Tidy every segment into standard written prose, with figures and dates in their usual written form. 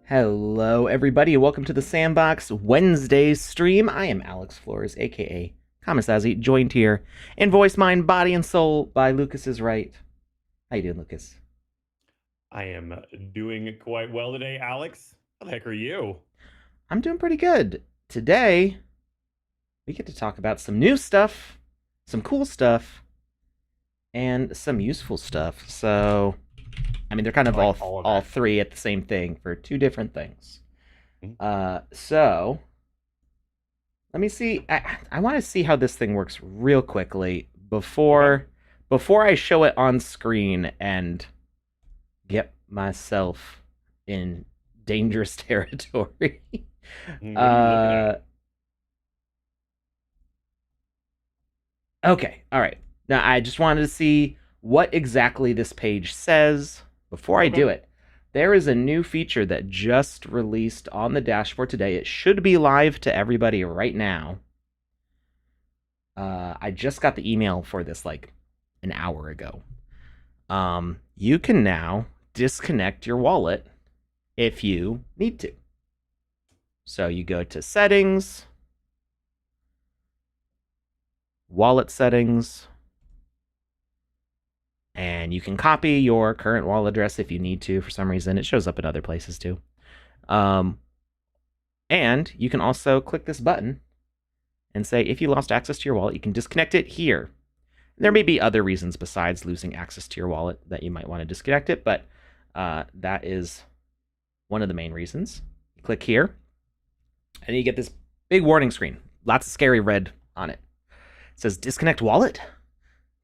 Hello, everybody, and welcome to the Sandbox Wednesday stream. I am Alex Florez, aka Kamasazi, joined here in voice, mind, body, and soul by Lucas's right. How you doing, Lucas? I am doing quite well today, Alex. How the heck are you? I'm doing pretty good. Today, we get to talk about some new stuff, some cool stuff, and some useful stuff. So, I mean, they're kind of all three at the same thing for two different things. So let me see. I want to see how this thing works real quickly before I show it on screen and get myself in dangerous territory. Okay, all right. Now I just wanted to see what exactly this page says before I do it. There is a new feature that just released on the dashboard today. It should be live to everybody right now. I just got the email for this like an hour ago. You can now disconnect your wallet if you need to. So you go to settings, wallet settings, and you can copy your current wallet address if you need to. For some reason, it shows up in other places too. And you can also click this button and say, if you lost access to your wallet, you can disconnect it here. There may be other reasons besides losing access to your wallet that you might want to disconnect it, but that is one of the main reasons. You click here, and you get this big warning screen. Lots of scary red on it. It says, disconnect wallet.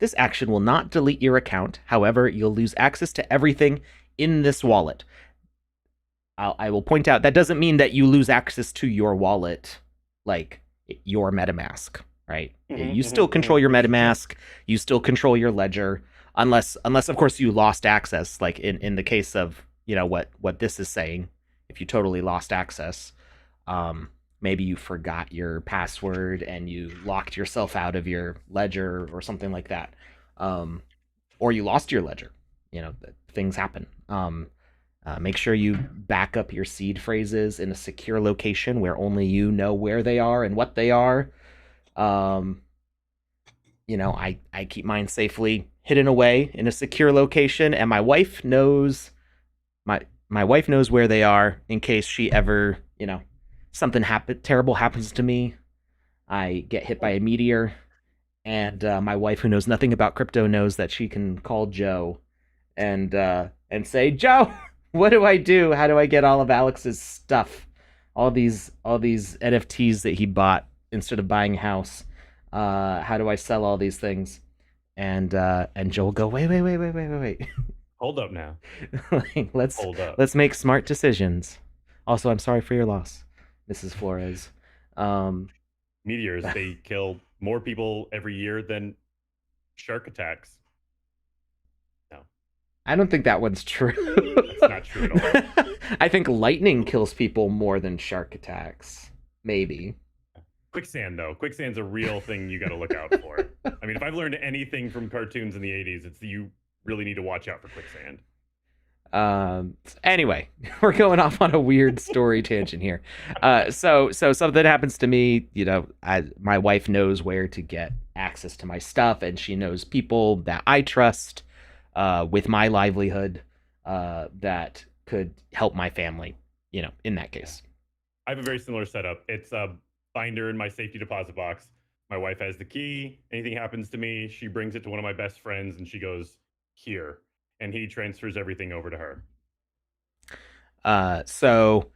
This action will not delete your account. However, you'll lose access to everything in this wallet. I will point out, that doesn't mean that you lose access to your wallet, like your MetaMask, right? You still control your MetaMask. You still control your ledger, unless of course you lost access, like in the case of, you know, what this is saying. If you totally lost access, maybe you forgot your password and you locked yourself out of your ledger or something like that, or you lost your ledger. You know, things happen. Make sure you back up your seed phrases in a secure location where only you know where they are and what they are. You know, I keep mine safely hidden away in a secure location, and my wife knows my wife knows where they are in case she ever, you know, something terrible happens to me. I get hit by a meteor, and my wife, who knows nothing about crypto, knows that she can call Joe and say, Joe, what do I do? How do I get all of Alex's stuff? All these NFTs that he bought instead of buying a house. How do I sell all these things? And Joe will go, wait. Hold up now. Like, let's make smart decisions. Also, I'm sorry for your loss, Mrs. Florez. Meteors, they kill more people every year than shark attacks. No. I don't think that one's true. That's not true at all. I think lightning kills people more than shark attacks. Maybe. Quicksand, though. Quicksand's a real thing you got to look out for. I mean, if I've learned anything from cartoons in the 80s, it's that you really need to watch out for quicksand. Anyway, we're going off on a weird story tangent here. So something happens to me, you know, my wife knows where to get access to my stuff, and she knows people that I trust with my livelihood that could help my family, you know, in that case. I have a very similar setup. It's a binder in my safety deposit box. My wife has the key. Anything happens to me, she brings it to one of my best friends, and she goes, here. And he transfers everything over to her. So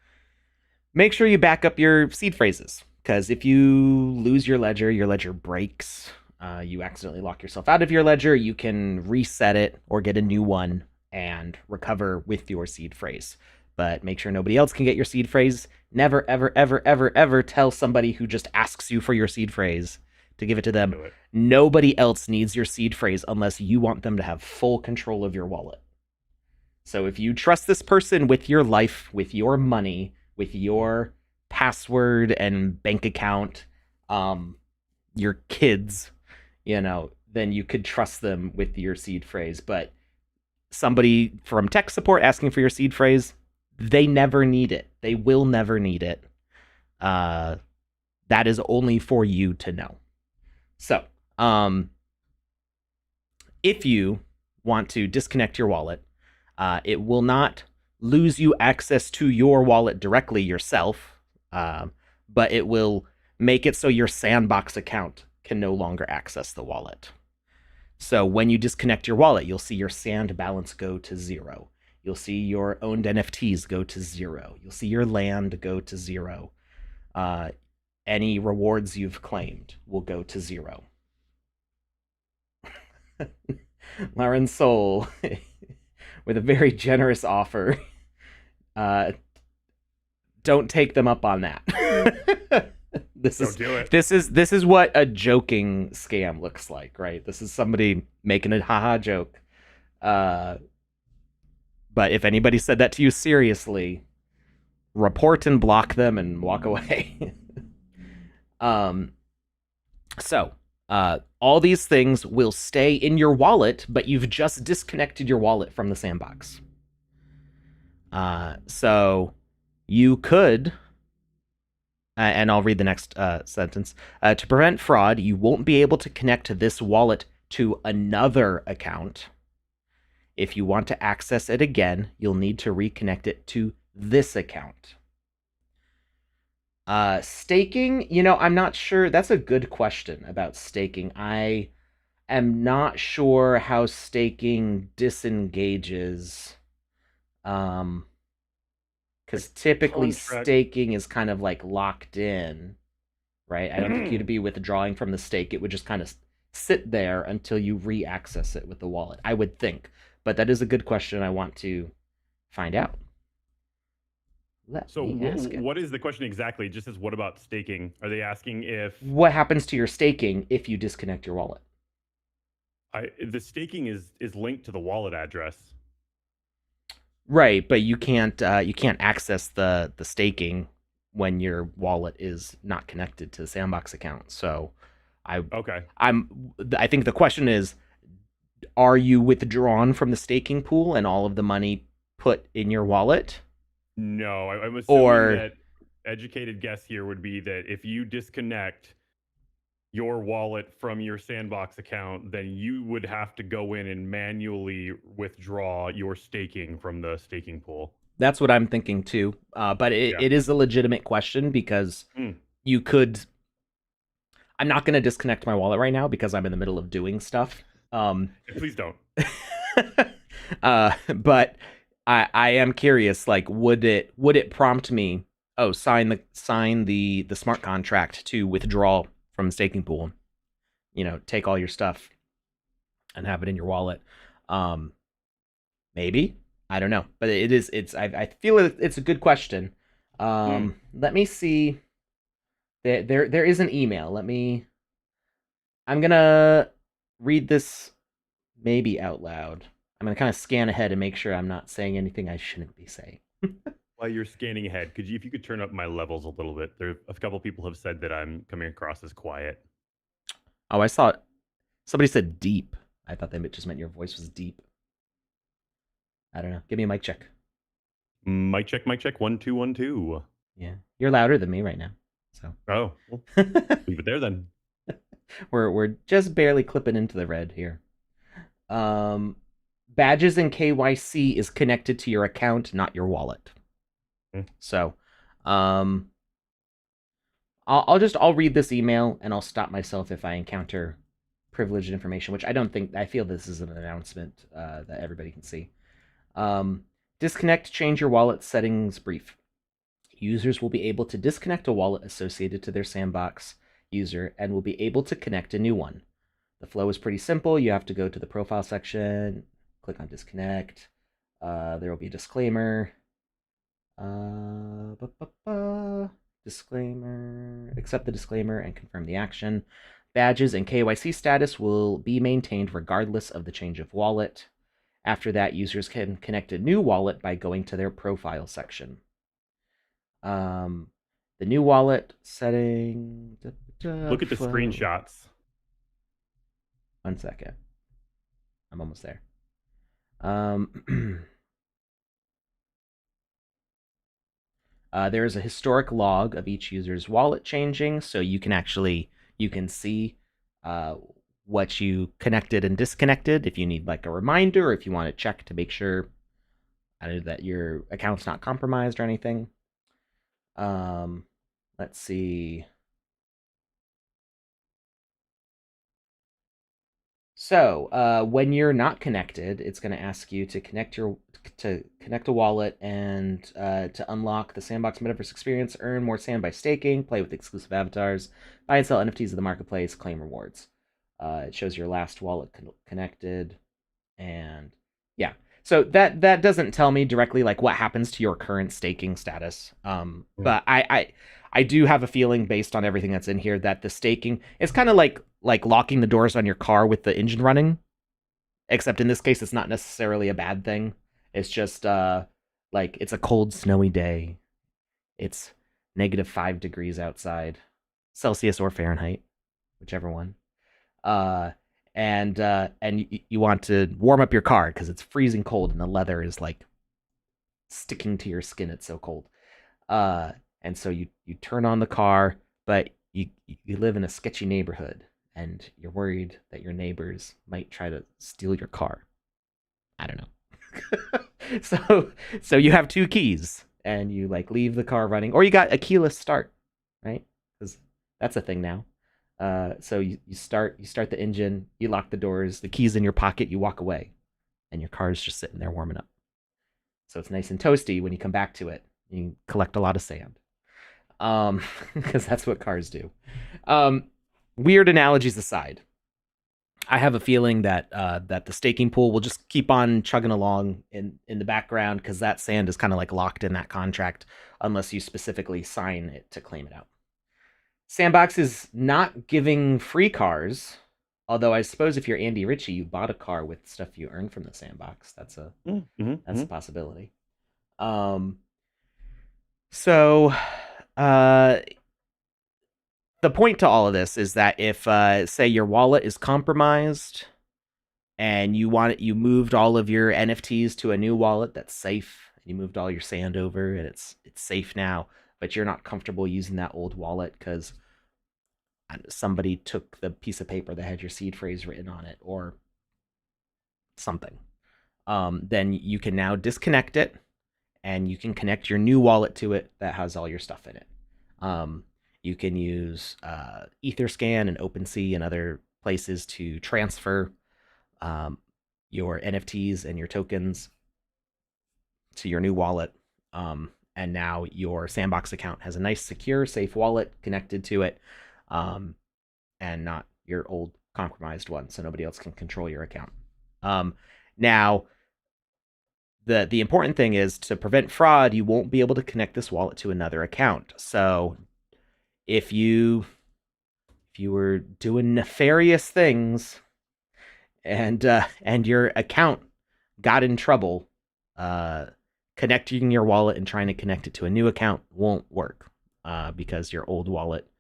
make sure you back up your seed phrases, because if you lose your ledger breaks, you accidentally lock yourself out of your ledger, you can reset it or get a new one and recover with your seed phrase. But make sure nobody else can get your seed phrase. Never, ever, ever, ever, ever tell somebody who just asks you for your seed phrase to give it to them. Nobody else needs your seed phrase unless you want them to have full control of your wallet. So if you trust this person with your life, with your money, with your password and bank account, your kids, you know, then you could trust them with your seed phrase. But somebody from tech support asking for your seed phrase, They never need it. They will never need it. That is only for you to know. So, if you want to disconnect your wallet, it will not lose you access to your wallet directly yourself, but it will make it so your Sandbox account can no longer access the wallet. So when you disconnect your wallet, you'll see your sand balance go to 0. You'll see your owned NFTs go to 0. You'll see your land go to 0. Any rewards you've claimed will go to 0. Lauren Soul with a very generous offer. Don't take them up on that. Don't do it. This is what a joking scam looks like, right? This is somebody making a haha joke. But if anybody said that to you seriously, report and block them and walk away. So all these things will stay in your wallet, but you've just disconnected your wallet from the Sandbox. So you could, and I'll read the next sentence. To prevent fraud, you won't be able to connect this wallet to another account. If you want to access it again, you'll need to reconnect it to this account. Staking, I'm not sure. That's a good question about staking. I am not sure how staking disengages. Because typically staking is kind of like locked in, right? I don't think you'd be withdrawing from the stake. It would just kind of sit there until you re-access it with the wallet, I would think. But that is a good question. I want to find out. So what is the question exactly? It just says, what about staking? Are they asking if... What happens to your staking if you disconnect your wallet? The staking is linked to the wallet address. Right, but you can't access the staking when your wallet is not connected to the Sandbox account. So I think the question is, are you withdrawn from the staking pool and all of the money put in your wallet? No, I'm assuming that educated guess here would be that if you disconnect your wallet from your Sandbox account, then you would have to go in and manually withdraw your staking from the staking pool. That's what I'm thinking too. But it is a legitimate question because you could... I'm not going to disconnect my wallet right now because I'm in the middle of doing stuff. Please don't. But I am curious, like, would it prompt me, sign the smart contract to withdraw from the staking pool, take all your stuff and have it in your wallet? Maybe, I don't know, but I feel it's a good question. Let me see. There is an email. I'm gonna read this maybe out loud. I'm going to kind of scan ahead and make sure I'm not saying anything I shouldn't be saying. While you're scanning ahead, if you could turn up my levels a little bit? There, a couple people have said that I'm coming across as quiet. Oh, I saw it. Somebody said deep. I thought they just meant your voice was deep. I don't know. Give me a mic check. Mic check, 1 2 1 2. Yeah, you're louder than me right now. So. Oh, well, leave it there then. We're just barely clipping into the red here. Badges and KYC is connected to your account, not your wallet. So, I'll read this email and I'll stop myself if I encounter privileged information, which I don't think. I feel this is an announcement that everybody can see. Disconnect, change your wallet settings brief. Users will be able to disconnect a wallet associated to their Sandbox user and will be able to connect a new one. The flow is pretty simple. You have to go to the profile section, click on disconnect. There will be a disclaimer. Disclaimer. Accept the disclaimer and confirm the action. Badges and KYC status will be maintained regardless of the change of wallet. After that, users can connect a new wallet by going to their profile section. The new wallet setting. Look at the screenshots. 1 second. I'm almost there. There is a historic log of each user's wallet changing, so you can see uh, what you connected and disconnected. If you need like a reminder, or if you want to check to make sure that your account's not compromised or anything. Let's see. So when you're not connected, it's going to ask you to connect a wallet and to unlock the Sandbox Metaverse experience, earn more sand by staking, play with exclusive avatars, buy and sell NFTs in the marketplace, claim rewards. It shows your last wallet connected, and yeah. So that doesn't tell me directly like what happens to your current staking status. But I do have a feeling based on everything that's in here that the staking is kind of like locking the doors on your car with the engine running, except in this case it's not necessarily a bad thing. It's just like it's a cold snowy day. It's -5 degrees outside, Celsius or Fahrenheit, whichever one. Uh and you want to warm up your car because it's freezing cold and the leather is like sticking to your skin, it's so cold. Uh and so you turn on the car, but you live in a sketchy neighborhood and you're worried that your neighbors might try to steal your car. I don't know. So you have two keys and you like leave the car running, or you got a keyless start, right? Because that's a thing now. So you start the engine, you lock the doors, the keys in your pocket, you walk away, and your car's just sitting there warming up. So it's nice and toasty when you come back to it. You collect a lot of sand, because that's what cars do. Weird analogies aside, I have a feeling that that the staking pool will just keep on chugging along in the background because that sand is kind of like locked in that contract unless you specifically sign it to claim it out. Sandbox is not giving free cars, although I suppose if you're Andy Ritchie, you bought a car with stuff you earned from the Sandbox. That's a possibility. Um, so uh, the point to all of this is that if say your wallet is compromised and you moved all of your NFTs to a new wallet that's safe, you moved all your sand over and it's safe now, but you're not comfortable using that old wallet because somebody took the piece of paper that had your seed phrase written on it or something, then you can now disconnect it and you can connect your new wallet to it that has all your stuff in it. You can use Etherscan and OpenSea and other places to transfer your NFTs and your tokens to your new wallet. And now your Sandbox account has a nice, secure, safe wallet connected to it, and not your old compromised one, so nobody else can control your account. Now, the important thing is to prevent fraud, you won't be able to connect this wallet to another account. So if you were doing nefarious things and your account got in trouble, connecting your wallet and trying to connect it to a new account won't work because your old wallet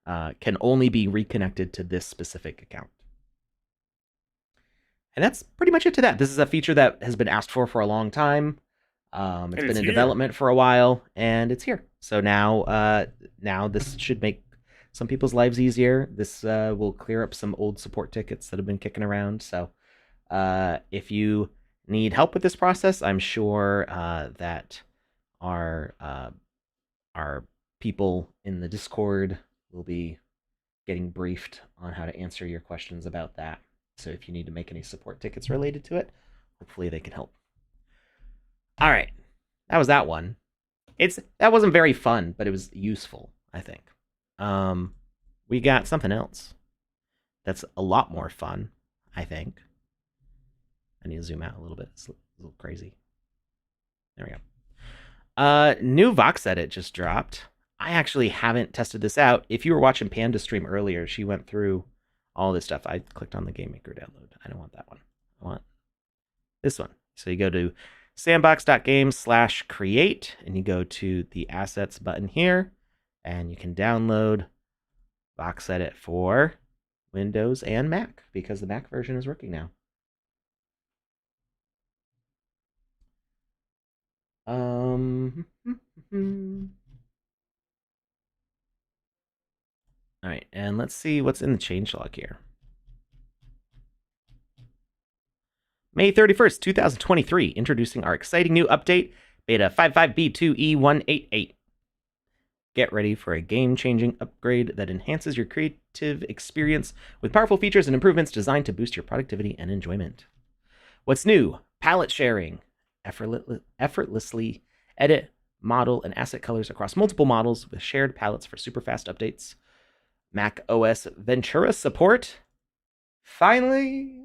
can only be reconnected to this specific account. And that's pretty much it to that. This is a feature that has been asked for a long time. It's been in development for a while, and it's here. So now this should make some people's lives easier. This will clear up some old support tickets that have been kicking around. So if you need help with this process, I'm sure that our people in the Discord will be getting briefed on how to answer your questions about that. So if you need to make any support tickets related to it, hopefully they can help. All right, that was that one. That wasn't very fun, but it was useful, I think. We got something else that's a lot more fun, I think. I need to zoom out a little bit. It's a little crazy. There we go. New VoxEdit just dropped. I actually haven't tested this out. If you were watching Panda stream earlier, she went through all this stuff. I clicked on the Game Maker download. I don't want that one. I want this one. So you go to sandbox.games/create and you go to the assets button here and you can download VoxEdit for Windows and Mac because the Mac version is working now. And let's see what's in the changelog here. May 31st, 2023, introducing our exciting new update, Beta 55B2E188. Get ready for a game-changing upgrade that enhances your creative experience with powerful features and improvements designed to boost your productivity and enjoyment. What's new? Pallet sharing. Effortlessly edit, model, and asset colors across multiple models with shared palettes for super fast updates. Mac OS Ventura support. Finally!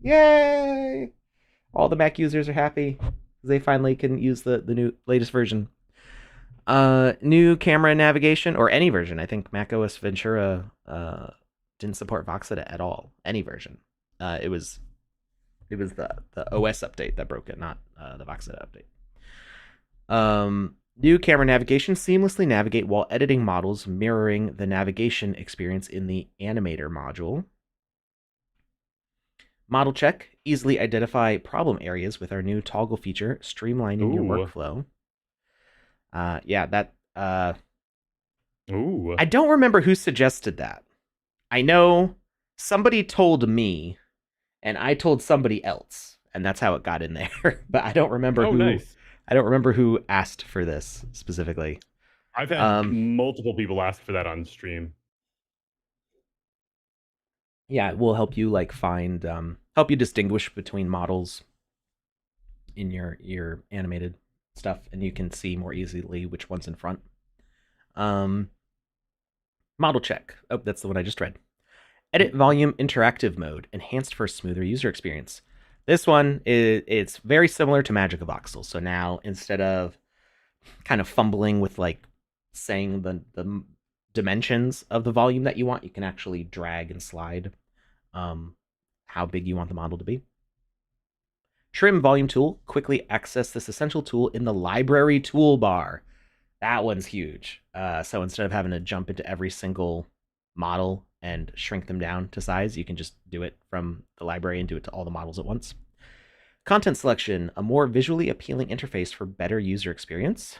Yay! All the Mac users are happy. They finally can use the new latest version. New camera navigation, or any version. I think Mac OS Ventura didn't support VoxEdit at all. Any version. It was the OS update that broke it, not the VoxEdit update. New camera navigation, seamlessly navigate while editing models, mirroring the navigation experience in the animator module. Model check, easily identify problem areas with our new toggle feature, streamlining your workflow. I don't remember who suggested that. I know somebody told me, and I told somebody else, and that's how it got in there. But I don't remember who. Nice. I don't remember who asked for this specifically. I've had multiple people ask for that on stream. Yeah, it will help you like find, help you distinguish between models in your animated stuff, and you can see more easily which one's in front. Model check. Oh, that's the one I just read. Edit volume interactive mode, enhanced for a smoother user experience. This one it's very similar to Magic of Voxel. So now instead of kind of fumbling with like saying the dimensions of the volume that you want, you can actually drag and slide how big you want the model to be. Trim volume tool. Quickly access this essential tool in the library toolbar. That one's huge. So instead of having to jump into every single model and shrink them down to size, you can just do it from the library and do it to all the models at once. Content selection. A more visually appealing interface for better user experience.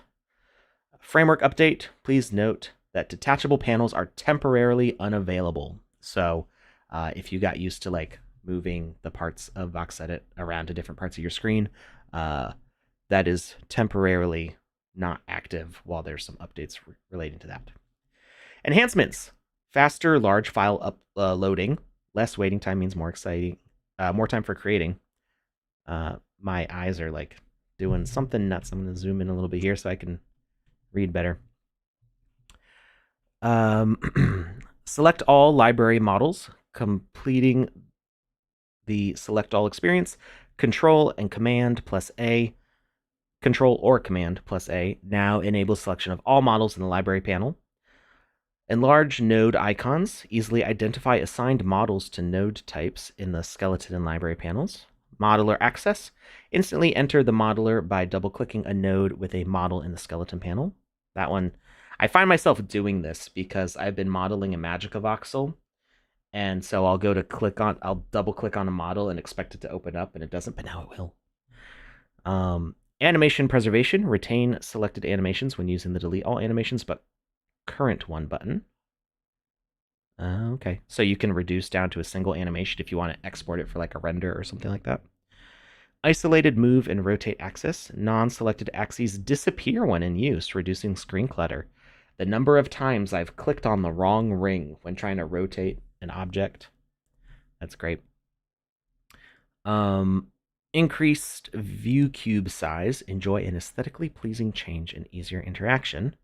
Framework update. Please note that detachable panels are temporarily unavailable. So if you got used to like moving the parts of VoxEdit around to different parts of your screen, that is temporarily not active while there's some updates relating to that. Enhancements. Faster large file uploading. Less waiting time means more exciting. More time for creating. My eyes are like doing something nuts. I'm going to zoom in a little bit here so I can read better. Select all library models, completing the select all experience. Control and Command plus A. Control or Command plus A now enables selection of all models in the library panel. Enlarge node icons. Easily identify assigned models to node types in the skeleton and library panels. Modeler access. Instantly enter the modeler by double-clicking a node with a model in the skeleton panel. That one, I find myself doing this because I've been modeling in Magic of Voxel, and so I'll double-click on a model and expect it to open up, and it doesn't, but now it will. Animation preservation. Retain selected animations when using the delete all animations, but current one button. Okay, so you can reduce down to a single animation if you want to export it for like a render or something like that. Isolated move and rotate axis. Non-selected axes disappear when in use, reducing screen clutter. The number of times I've clicked on the wrong ring when trying to rotate an object. That's great. Increased view cube size. Enjoy an aesthetically pleasing change and easier interaction.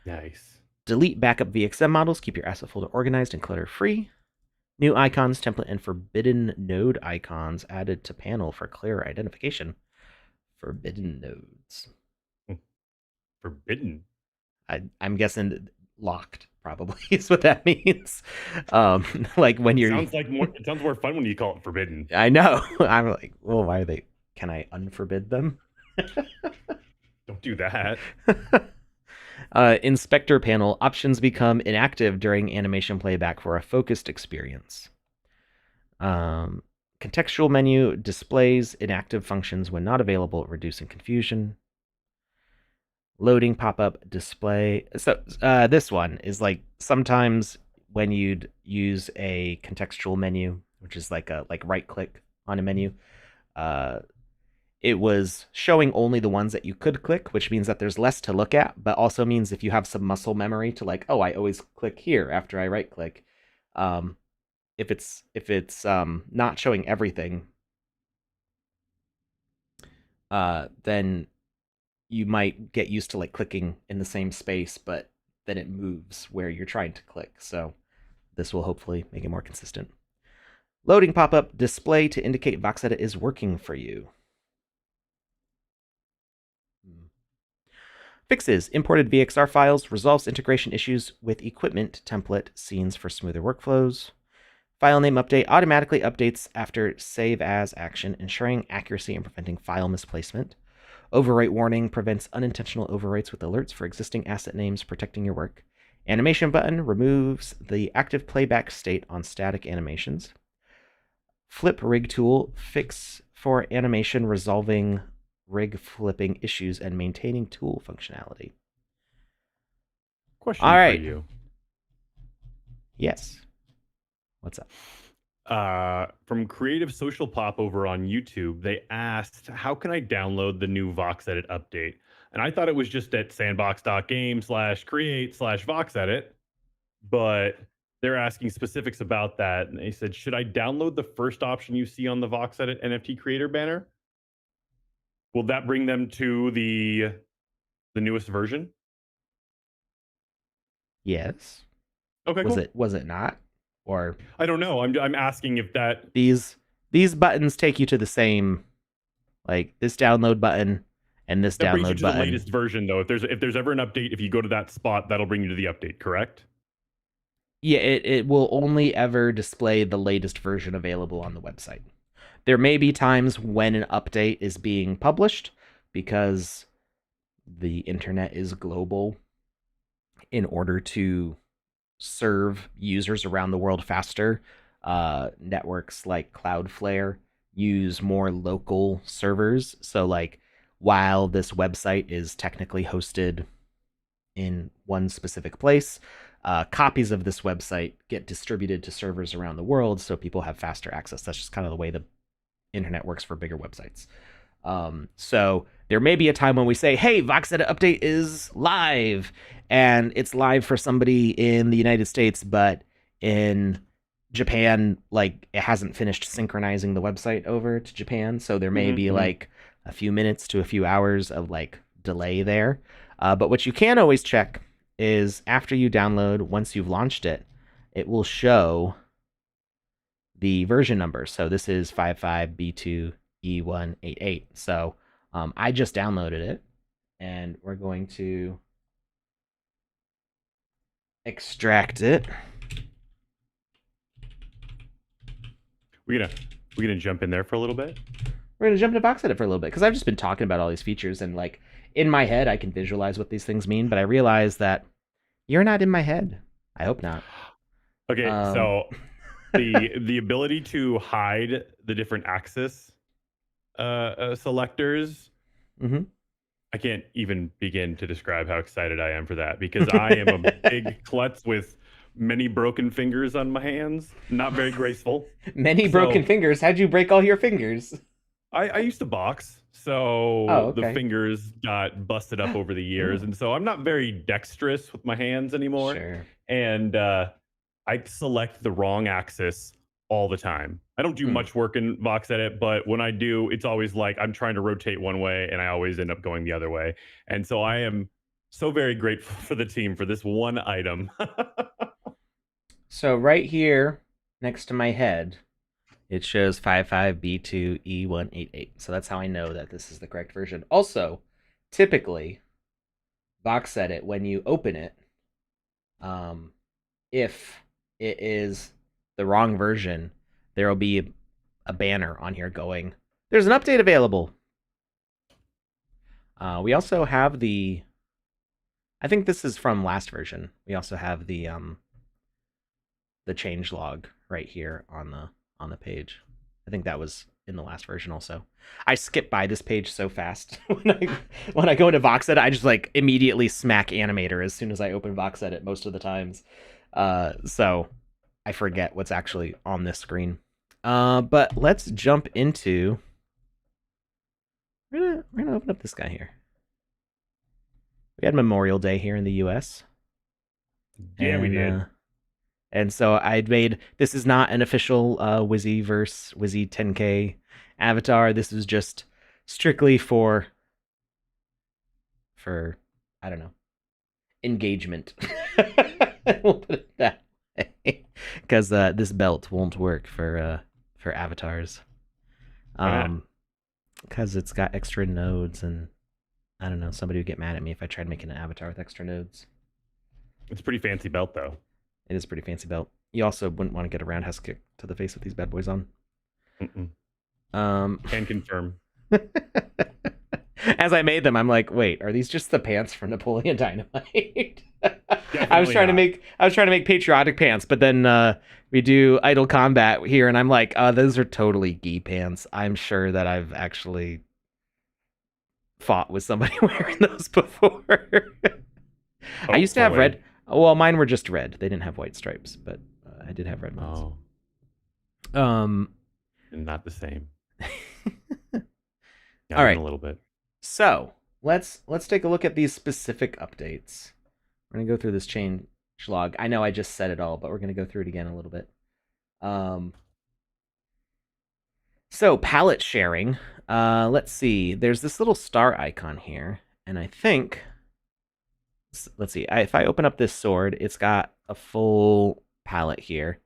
Nice. Delete backup VXM models. Keep your asset folder organized and clutter-free. New icons, template, and forbidden node icons added to panel for clearer identification. Forbidden nodes. Forbidden? I'm guessing locked, probably, is what that means. Like when you're... It sounds more fun when you call it forbidden. I know. I'm like, well, why are they... Can I unforbid them? Don't do that. Inspector panel. Options become inactive during animation playback for a focused experience. Contextual menu displays inactive functions when not available, reducing confusion. Loading pop-up display. So this one is like sometimes when you'd use a contextual menu, which is like a right click on a menu, uh, it was showing only the ones that you could click, which means that there's less to look at, but also means if you have some muscle memory to like, oh, I always click here after I right click. If it's not showing everything, then you might get used to like clicking in the same space, but then it moves where you're trying to click. So this will hopefully make it more consistent. Loading pop-up display to indicate VoxEdit is working for you. Fixes: imported VXR files, resolves integration issues with equipment template scenes for smoother workflows. File name update automatically updates after save as action, ensuring accuracy and preventing file misplacement. Overwrite warning prevents unintentional overwrites with alerts for existing asset names, protecting your work. Animation button removes the active playback state on static animations. Flip rig tool, fix for animation, resolving rig flipping issues and maintaining tool functionality. Question All right. for you. Yes. What's up? From Creative Social Pop over on YouTube, they asked, how can I download the new VoxEdit update? And I thought it was just at sandbox.game/create/VoxEdit, but they're asking specifics about that. And they said, should I download the first option you see on the VoxEdit NFT creator banner? Will that bring them to the newest version? Yes. Okay, cool. Was it not? Or I don't know. I'm asking if that these buttons take you to the same, like this download button and this that brings you download to button. the latest version, though. If there's ever an update, if you go to that spot, that'll bring you to the update, correct? Yeah, it will only ever display the latest version available on the website. There may be times when an update is being published because the internet is global in order to serve users around the world faster. Networks like Cloudflare use more local servers. So, like, while this website is technically hosted in one specific place, copies of this website get distributed to servers around the world so people have faster access. That's just kind of the way the internet works for bigger websites. So there may be a time when we say, hey, VoxEdit update is live, and it's live for somebody in the United States, but in Japan, like, it hasn't finished synchronizing the website over to Japan. So there may be like a few minutes to a few hours of like delay there. But what you can always check is after you download, once you've launched it, it will show the version number. So this is 55B2E188. So I just downloaded it, and we're going to extract it. We're gonna jump in there for a little bit. We're gonna jump into VoxEdit for a little bit because I've just been talking about all these features, and like in my head I can visualize what these things mean, but I realize that you're not in my head. I hope not. Okay, so the ability to hide the different axis selectors. I can't even begin to describe how excited I am for that, because I am a big klutz with many broken fingers on my hands. Not very graceful. Many broken fingers? How'd you break all your fingers? I used to box, so the fingers got busted up over the years, and so I'm not very dexterous with my hands anymore. Sure. And I select the wrong axis all the time. I don't do much work in VoxEdit, but when I do, it's always like I'm trying to rotate one way and I always end up going the other way. And so I am so very grateful for the team for this one item. So right here next to my head, it shows 55B2E188. So that's how I know that this is the correct version. Also, typically, VoxEdit, when you open it, if it is the wrong version, there will be a banner on here going, there's an update available. We also have the, I think this is from last version. We also have the change log right here on the page. I think that was in the last version also. I skip by this page so fast. when I go into VoxEdit, I just like immediately smack Animator as soon as I open VoxEdit most of the times. So I forget what's actually on this screen. But let's jump into. We're gonna open up this guy here. We had Memorial Day here in the U.S. Yeah, we did. And so I'd made this is not an official Wizzy 10K avatar. This is just strictly for I don't know, engagement. We'll put it that way, because this belt won't work for avatars. Because it's got extra nodes, and I don't know, somebody would get mad at me if I tried making an avatar with extra nodes. It's a pretty fancy belt, though. It is a pretty fancy belt. You also wouldn't want to get a roundhouse kick to the face with these bad boys on. Can confirm. As I made them, I'm like, wait, are these just the pants from Napoleon Dynamite? I was trying to make patriotic pants, but then we do idle combat here, and I'm like, those are totally gi pants. I'm sure that I've actually fought with somebody wearing those before. I used to have red. Well, mine were just red. They didn't have white stripes, but I did have red ones. Not the same. All right, a little bit. So let's take a look at these specific updates. We're gonna go through this change log. I know I just said it all, but we're gonna go through it again a little bit. So pallet sharing. Let's see. There's this little star icon here, and I think. Let's see. If I open up this sword, it's got a full palette here.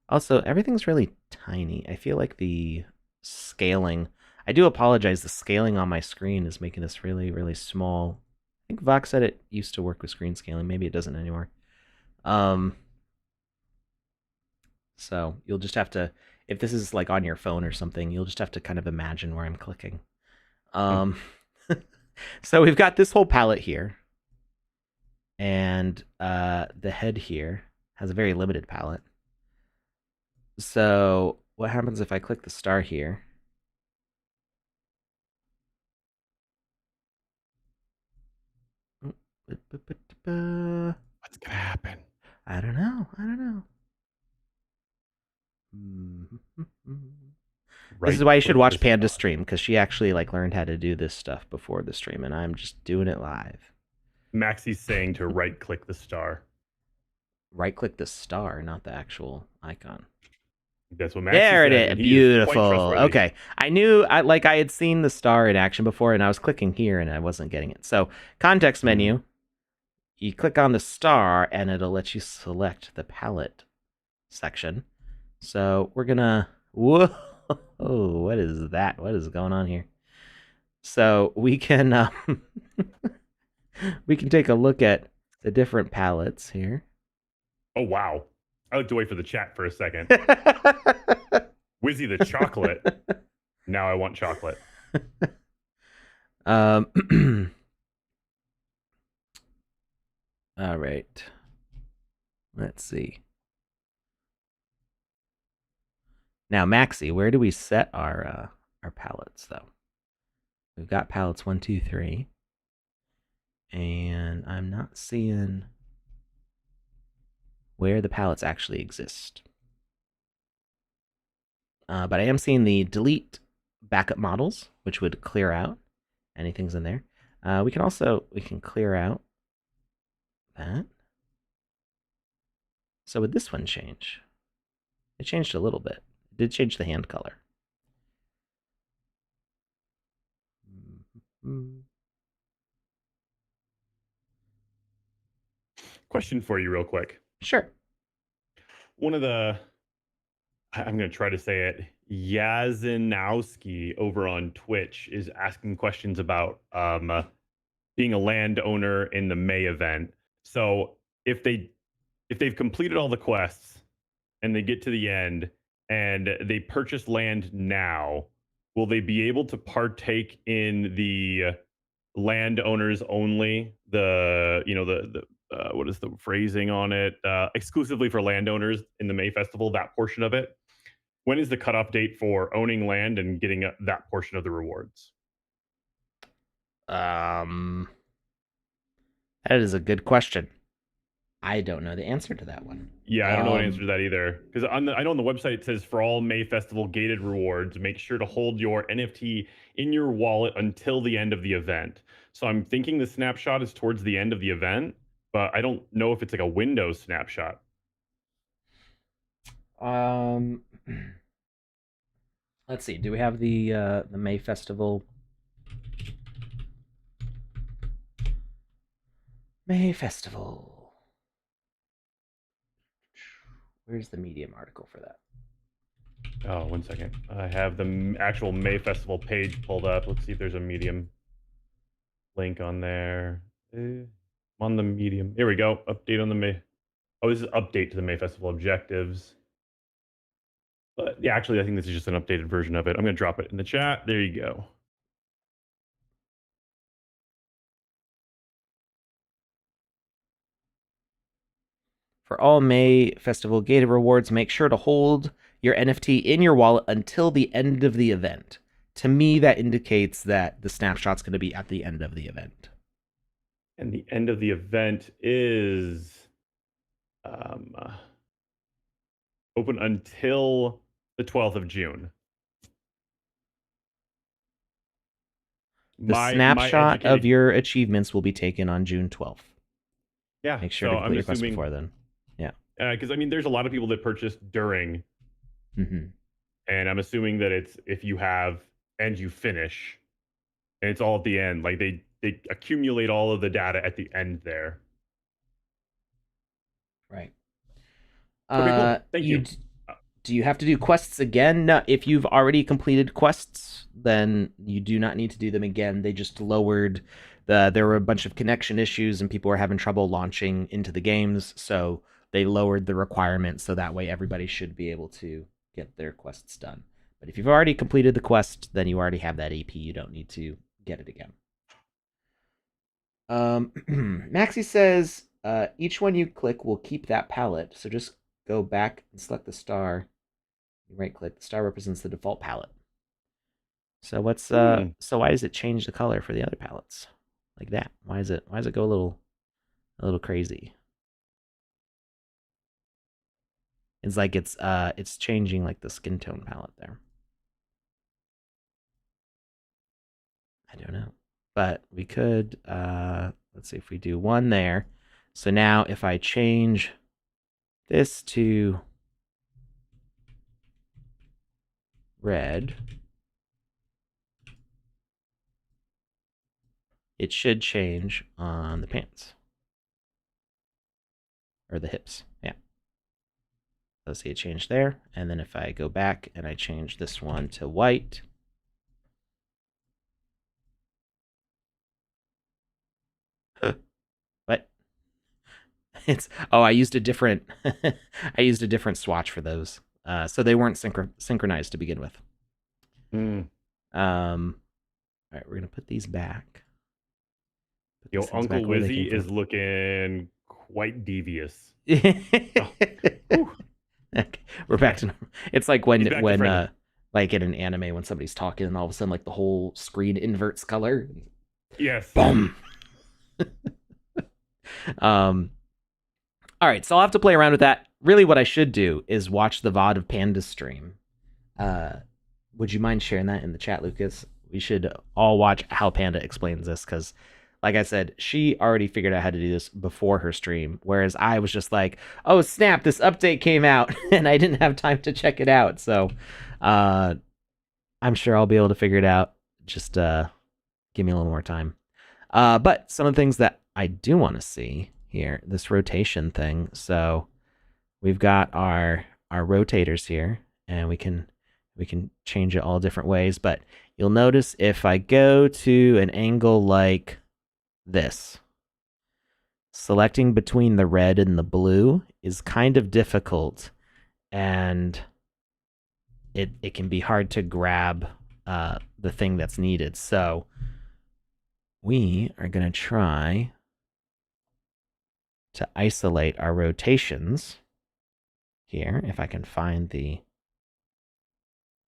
Also, everything's really tiny. I feel like the scaling. I do apologize. The scaling on my screen is making this really, really small. I think VoxEdit used to work with screen scaling. Maybe it doesn't anymore. So you'll just have to, if this is like on your phone or something, you'll just have to kind of imagine where I'm clicking. So we've got this whole palette here. And the head here has a very limited palette. So what happens if I click the star here? What's gonna happen? I don't know. This is why you should watch Panda's stream, because she actually learned how to do this stuff before the stream, and I'm just doing it live. Maxie's saying to right-click the star. Right-click the star, not the actual icon. That's what Maxie there said. It is. Beautiful. Okay. I knew I had seen the star in action before, and I was clicking here and I wasn't getting it. So context menu, you click on the star and it'll let you select the palette section. So we're gonna, whoa, what is that? What is going on here? So we can we can take a look at the different palettes here. Oh wow. I looked away for the chat for a second. Wizzy the chocolate. Now I want chocolate. All right. Let's see. Now, Maxie, where do we set our palettes, though? We've got palettes 1, 2, 3. And I'm not seeing where the palettes actually exist. But I am seeing the delete backup models, which would clear out anything's in there. We can clear out that. So would this one change? It changed a little bit. It did change the hand color. Question for you real quick. Sure. One of the, I'm going to try to say it, Yazanowski over on Twitch is asking questions about being a landowner in the May event. So if they've completed all the quests and they get to the end and they purchase land now, will they be able to partake in the landowners only, what is the phrasing on it? Exclusively for landowners in the May Festival, that portion of it? When is the cutoff date for owning land and getting that portion of the rewards? That is a good question. I don't know the answer to that one. Yeah, I don't know what answer to that either. Because I know on the website it says for all May Festival gated rewards, make sure to hold your NFT in your wallet until the end of the event. So I'm thinking the snapshot is towards the end of the event, but I don't know if it's like a Windows snapshot. Um, let's see. Do we have the May Festival? May Festival. Where's the Medium article for that? Oh, 1 second. I have the actual May Festival page pulled up. Let's see if there's a Medium link on there. On the Medium. Here we go. Update on the May. Oh, this is update to the May Festival objectives. But yeah, actually, I think this is just an updated version of it. I'm going to drop it in the chat. There you go. For all May Festival gated rewards, make sure to hold your NFT in your wallet until the end of the event. To me, that indicates that the snapshot's going to be at the end of the event. And the end of the event is open until the 12th of June. The snapshot of your achievements will be taken on June 12th. Yeah. Make sure to complete your quest before then. Yeah. Because I mean, there's a lot of people that purchase during. Mm-hmm. And I'm assuming that it's if you have and you finish, and it's all at the end. Like they accumulate all of the data at the end there. Right. Okay, cool. Thank you. Do you have to do quests again? No, if you've already completed quests, then you do not need to do them again. They just lowered there were a bunch of connection issues and people were having trouble launching into the games, so they lowered the requirement so that way everybody should be able to get their quests done. But if you've already completed the quest, then you already have that AP. You don't need to get it again. Maxi says each one you click will keep that palette, so just go back and select the star. You right click. The star represents the default palette. So what's so why does it change the color for the other palettes like that? Why does it go a little crazy? It's like it's changing like the skin tone palette there. I don't know. But we could let's see if we do one there. So now if I change this to red, it should change on the pants. Or the hips. Yeah. Let's see it change there. And then if I go back and I change this one to white. What? It's I used a different I used a different swatch for those. So they weren't synchronized to begin with. All right, we're gonna put these back. Yo, Uncle Wizzy is looking quite devious. Oh. Okay, we're back to normal. It's like when like in an anime when somebody's talking and all of a sudden like the whole screen inverts color. Yes. Boom. All right, so I'll have to play around with that. Really, what I should do is watch the VOD of Panda's stream. Would you mind sharing that in the chat, Lucas? We should all watch how Panda explains this because, like I said, she already figured out how to do this before her stream, whereas I was just like, oh, snap, this update came out, and I didn't have time to check it out. So I'm sure I'll be able to figure it out. Just give me a little more time. But some of the things that I do want to see here, this rotation thing. So we've got our rotators here, and we can change it all different ways. But you'll notice if I go to an angle like this, selecting between the red and the blue is kind of difficult, and it can be hard to grab the thing that's needed. So we are going to try to isolate our rotations here, if I can find the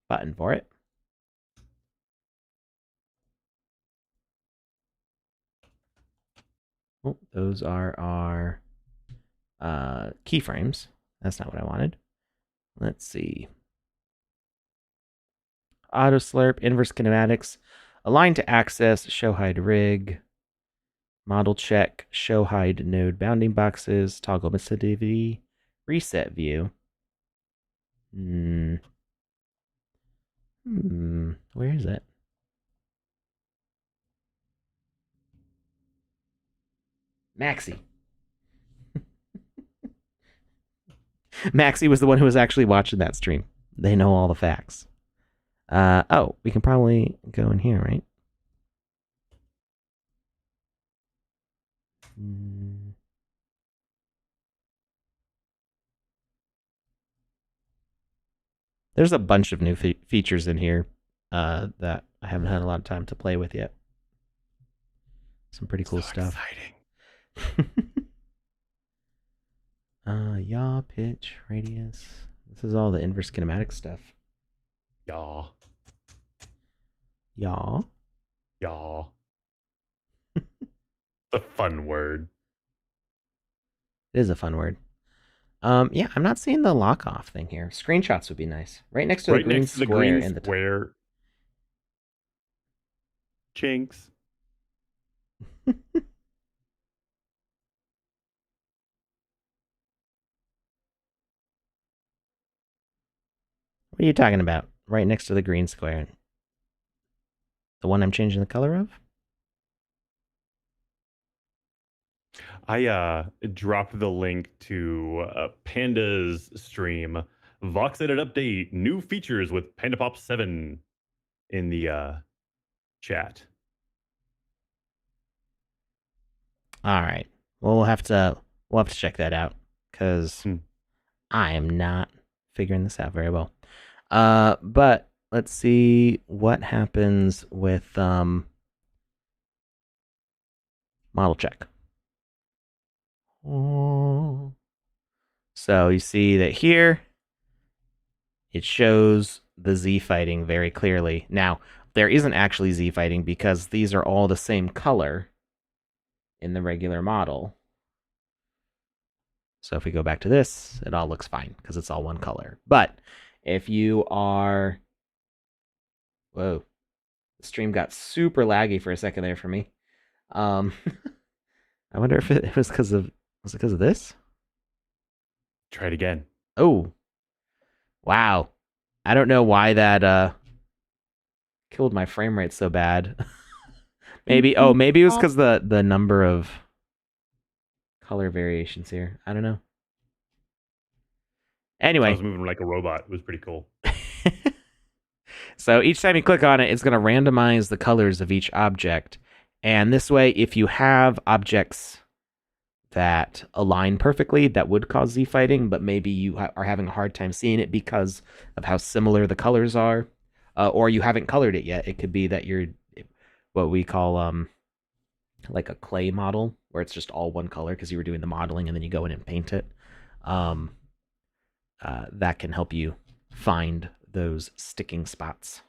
button for it. Oh, those are our keyframes. That's not what I wanted. Let's see. Auto slurp, inverse kinematics, align to access, show hide rig, model check, show hide node bounding boxes, toggle sensitivity, reset view. Where is it? Maxi. Maxi was the one who was actually watching that stream. They know all the facts. Oh, we can probably go in here, right? There's a bunch of new features in here that I haven't had a lot of time to play with yet. Some pretty cool stuff. Exciting. Yaw, pitch, radius. This is all the inverse kinematic stuff. Yaw. Yaw. Yaw. A fun word. It is a fun word. Yeah, I'm not seeing the lock off thing here. Screenshots would be nice. Right next to the green square in the top. Jinx. What are you talking about? Right next to the green square. The one I'm changing the color of? I dropped the link to Pandas stream, VoxEdit update, new features with PandaPops 7 in the chat. All right. Well, we'll have to check that out because I am not figuring this out very well. But let's see what happens with model check. So you see that here it shows the Z fighting very clearly. Now, there isn't actually Z fighting because these are all the same color in the regular model. So if we go back to this, it all looks fine because it's all one color. But if you are... Whoa. The stream got super laggy for a second there for me. I wonder if it was because of... Was it because of this? Try it again. Oh. Wow. I don't know why that killed my frame rate so bad. maybe it was because the number of color variations here. I don't know. Anyway. I was moving like a robot. It was pretty cool. So each time you click on it, it's going to randomize the colors of each object. And this way, if you have objects that align perfectly, that would cause Z fighting, but maybe you are having a hard time seeing it because of how similar the colors are, or you haven't colored it yet. It could be that you're what we call like a clay model, where it's just all one color because you were doing the modeling and then you go in and paint it. That can help you find those sticking spots.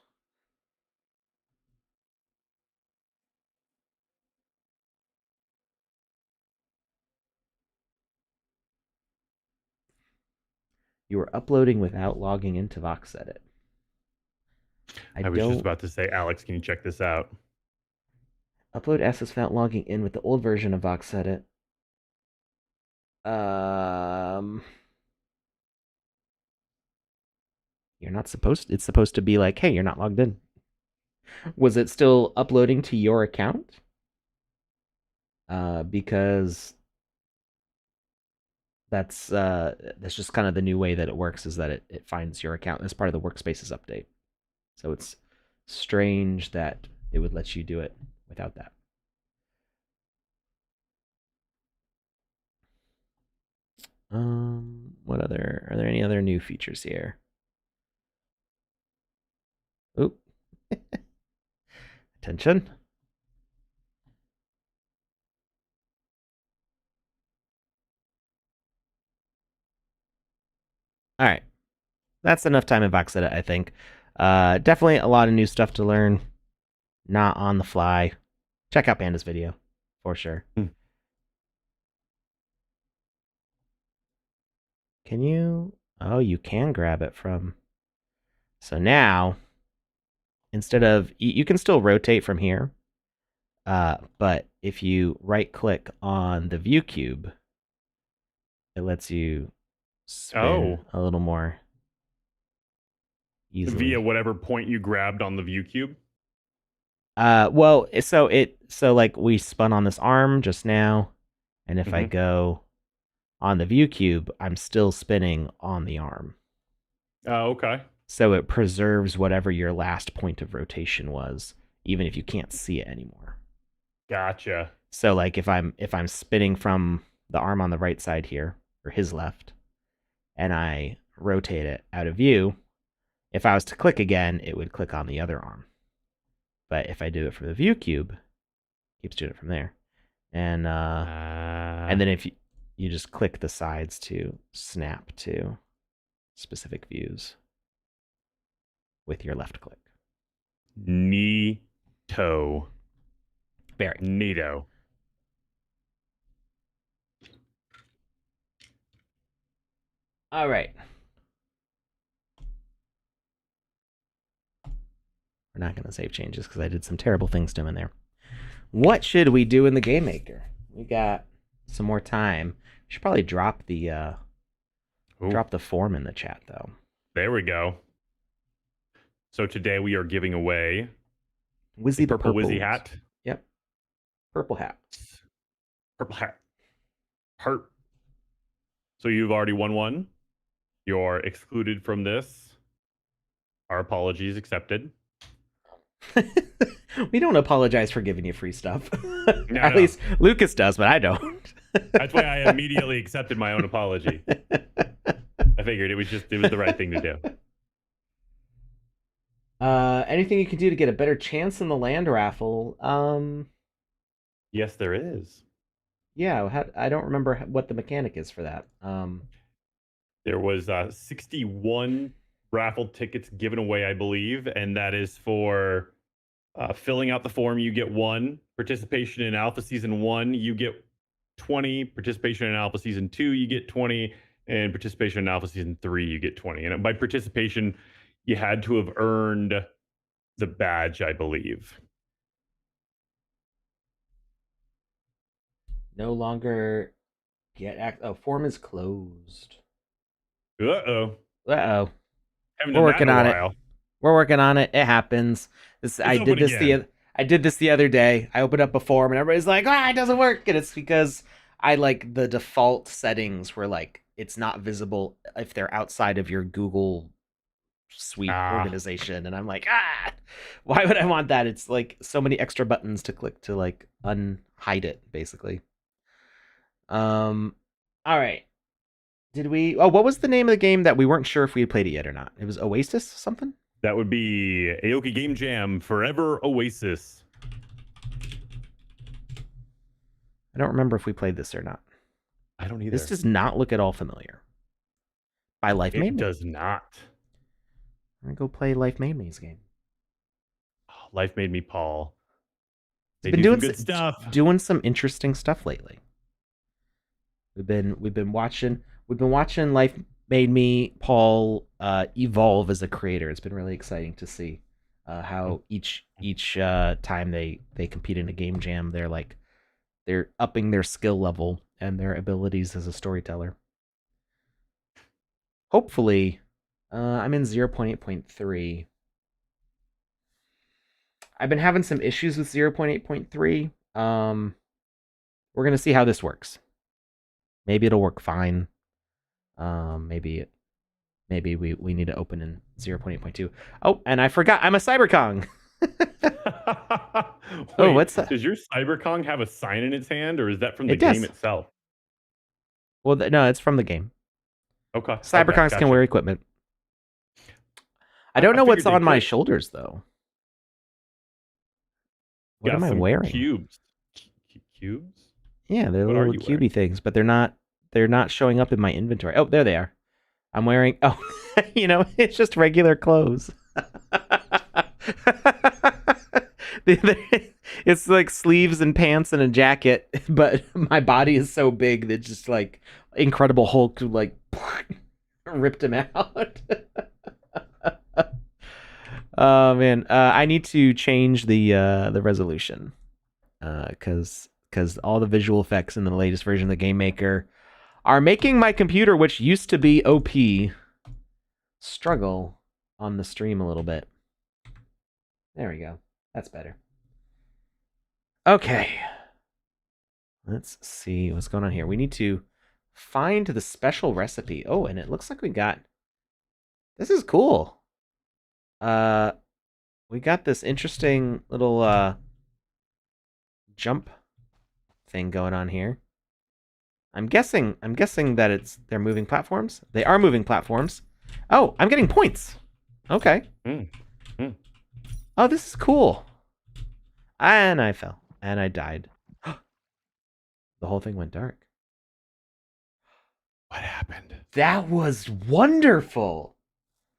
You were uploading without logging into VoxEdit. I was just about to say, Alex, can you check this out? Upload assets without logging in with the old version of VoxEdit. You're not supposed to, it's supposed to be like, hey, you're not logged in. Was it still uploading to your account? Because that's just kind of the new way that it works, is that it finds your account as part of the workspaces update. So it's strange that it would let you do it without that. What other, are there any other new features here? Oop. Attention. All right. That's enough time in VoxEdit, I think. Definitely a lot of new stuff to learn. Not on the fly. Check out Panda's video, for sure. Can you? Oh, you can grab it from. So now, instead of you can still rotate from here, but if you right click on the view cube, it lets you spin a little more easily via whatever point you grabbed on the view cube. Well, so like we spun on this arm just now, and if I go on the view cube, I'm still spinning on the arm. Oh, okay. So it preserves whatever your last point of rotation was, even if you can't see it anymore. Gotcha. So like if I'm spinning from the arm on the right side here, or his left, and I rotate it out of view, if I was to click again, it would click on the other arm. But if I do it from the view cube, it keeps doing it from there. And then if you just click the sides to snap to specific views with your left click. Neato. Very neato. All right. We're not going to save changes because I did some terrible things to him in there. What should we do in the Game Maker? We got some more time. We should probably drop the form in the chat, though. There we go. So today we are giving away Wizzy the purple Wizzy hat. Yep. Purple hat. Purple hat. Heart. So you've already won one. You're excluded from this. Our apologies accepted. We don't apologize for giving you free stuff. At least Lucas does, but I don't. That's why I immediately accepted my own apology. I figured it was the right thing to do. Anything you can do to get a better chance in the land raffle? Yes, there is. Yeah, I don't remember what the mechanic is for that. There was 61 raffle tickets given away, I believe, and that is for filling out the form. You get 1. Participation in Alpha Season 1, you get 20. Participation in Alpha Season 2, you get 20. And participation in Alpha Season 3, you get 20. And by participation, you had to have earned the badge, I believe. No longer get form is closed. Uh-oh. We're working on it. We're working on it. It happens. I did this the other day. I opened up a form and everybody's like, it doesn't work. And it's because the default settings were like, it's not visible if they're outside of your Google Suite organization. And I'm like, why would I want that? It's like so many extra buttons to click to like unhide it, basically. All right. What was the name of the game that we weren't sure if we had played it yet or not? It was Oasis something? That would be Aoki Game Jam Forever Oasis. I don't remember if we played this or not. I don't either. This does not look at all familiar. By Life Made Me. It does not. I'm going to go play Life Made Me's game. Life Made Me Paul. They've been doing good stuff. Doing some interesting stuff lately. We've been watching Life Made Me Paul evolve as a creator. It's been really exciting to see how each time they compete in a game jam, they're upping their skill level and their abilities as a storyteller. Hopefully, I'm in 0.8.3. I've been having some issues with 0.8.3. We're gonna see how this works. Maybe it'll work fine. Maybe we need to open in 0.8.2. Oh, and I forgot, I'm a CyberKong. Wait, what's that? Does your CyberKong have a sign in its hand, or is that from the game itself? Well, no, it's from the game. Okay. CyberKongs can wear equipment. I don't know what's on my shoulders, though. What am I wearing? Cubes. Cubes? Yeah, they're little cubey things, but they're not showing up in my inventory. Oh, there they are. I'm wearing, it's just regular clothes. It's like sleeves and pants and a jacket, but my body is so big that just like Incredible Hulk, like Ripped him out. Oh man, I need to change the resolution because all the visual effects in the latest version of the Game Maker are making my computer, which used to be OP, struggle on the stream a little bit. There we go. That's better. Okay. Let's see what's going on here. We need to find the special recipe. Oh, and it looks like we got... This is cool. We got this interesting little jump thing going on here. I'm guessing that they're moving platforms. They are moving platforms. Oh, I'm getting points. Okay. Oh, this is cool. And I fell. And I died. The whole thing went dark. What happened? That was wonderful.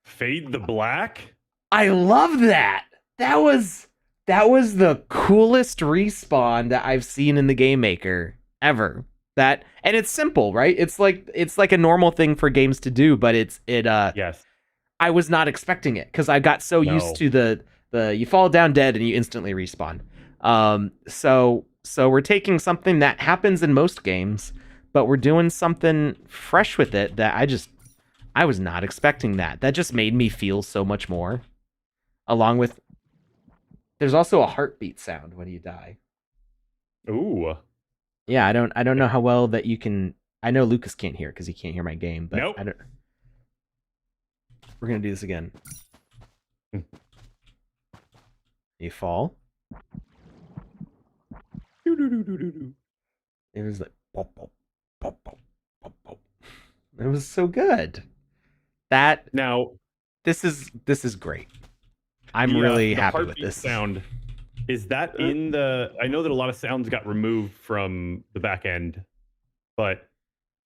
Fade the black? I love that. That was the coolest respawn that I've seen in the Game Maker ever. And it's simple, right? It's like a normal thing for games to do, but yes. I was not expecting it because I got so used to the you fall down dead and you instantly respawn. So we're taking something that happens in most games, but we're doing something fresh with it that I was not expecting that. That just made me feel so much more. Along with, there's also a heartbeat sound when you die. Ooh. Yeah, I don't know how well that you can. I know Lucas can't hear because he can't hear my game, but nope. We're gonna do this again. You fall. It was like pop, pop, pop, pop, pop, pop. It was so good. This is great. I'm really happy with this sound. Is that in the? I know that a lot of sounds got removed from the back end, but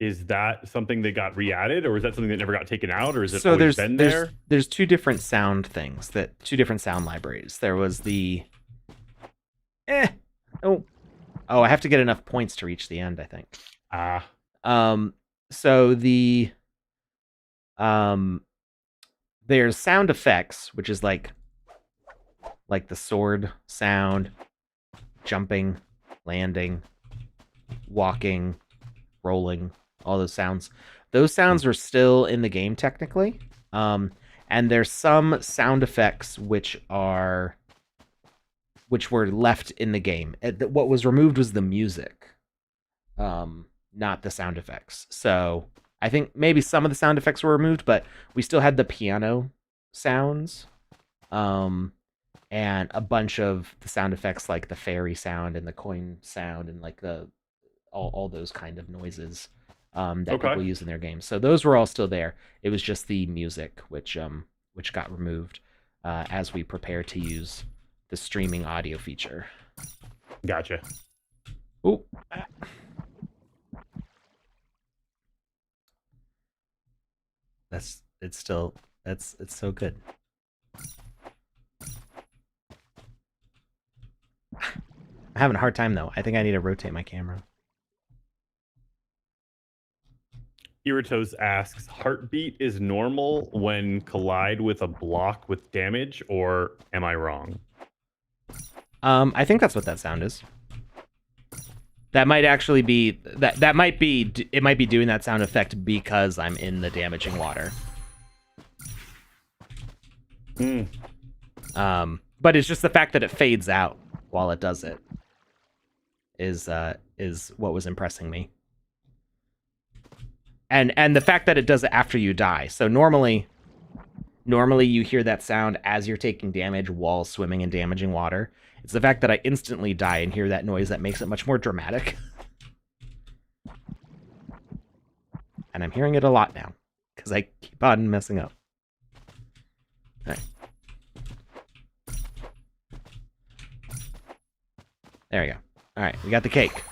is that something that got re-added, or is that something that never got taken out, or is it always been there? There's two different sound things two different sound libraries. There was the I have to get enough points to reach the end, I think. So there's sound effects, which is like the sword sound, jumping, landing, walking, rolling, all those sounds. Those sounds are still in the game technically. And there's some sound effects which were left in the game. What was removed was the music, not the sound effects. So I think maybe some of the sound effects were removed, but we still had the piano sounds, and a bunch of the sound effects like the fairy sound and the coin sound and like all those kind of noises that people use in their games. So those were all still there. It was just the music which got removed as we prepare to use the streaming audio feature. Gotcha. Ooh. It's so good. I'm having a hard time though. I think I need to rotate my camera. Iratos asks, heartbeat is normal when collide with a block with damage, or am I wrong? I think that's what that sound is. That might actually be that might be it might be doing that sound effect because I'm in the damaging water. But it's just the fact that it fades out while it does it is what was impressing me. And the fact that it does it after you die. So normally you hear that sound as you're taking damage while swimming in damaging water. It's the fact that I instantly die and hear that noise that makes it much more dramatic. And I'm hearing it a lot now because I keep on messing up. All right. There we go. All right, we got the cake.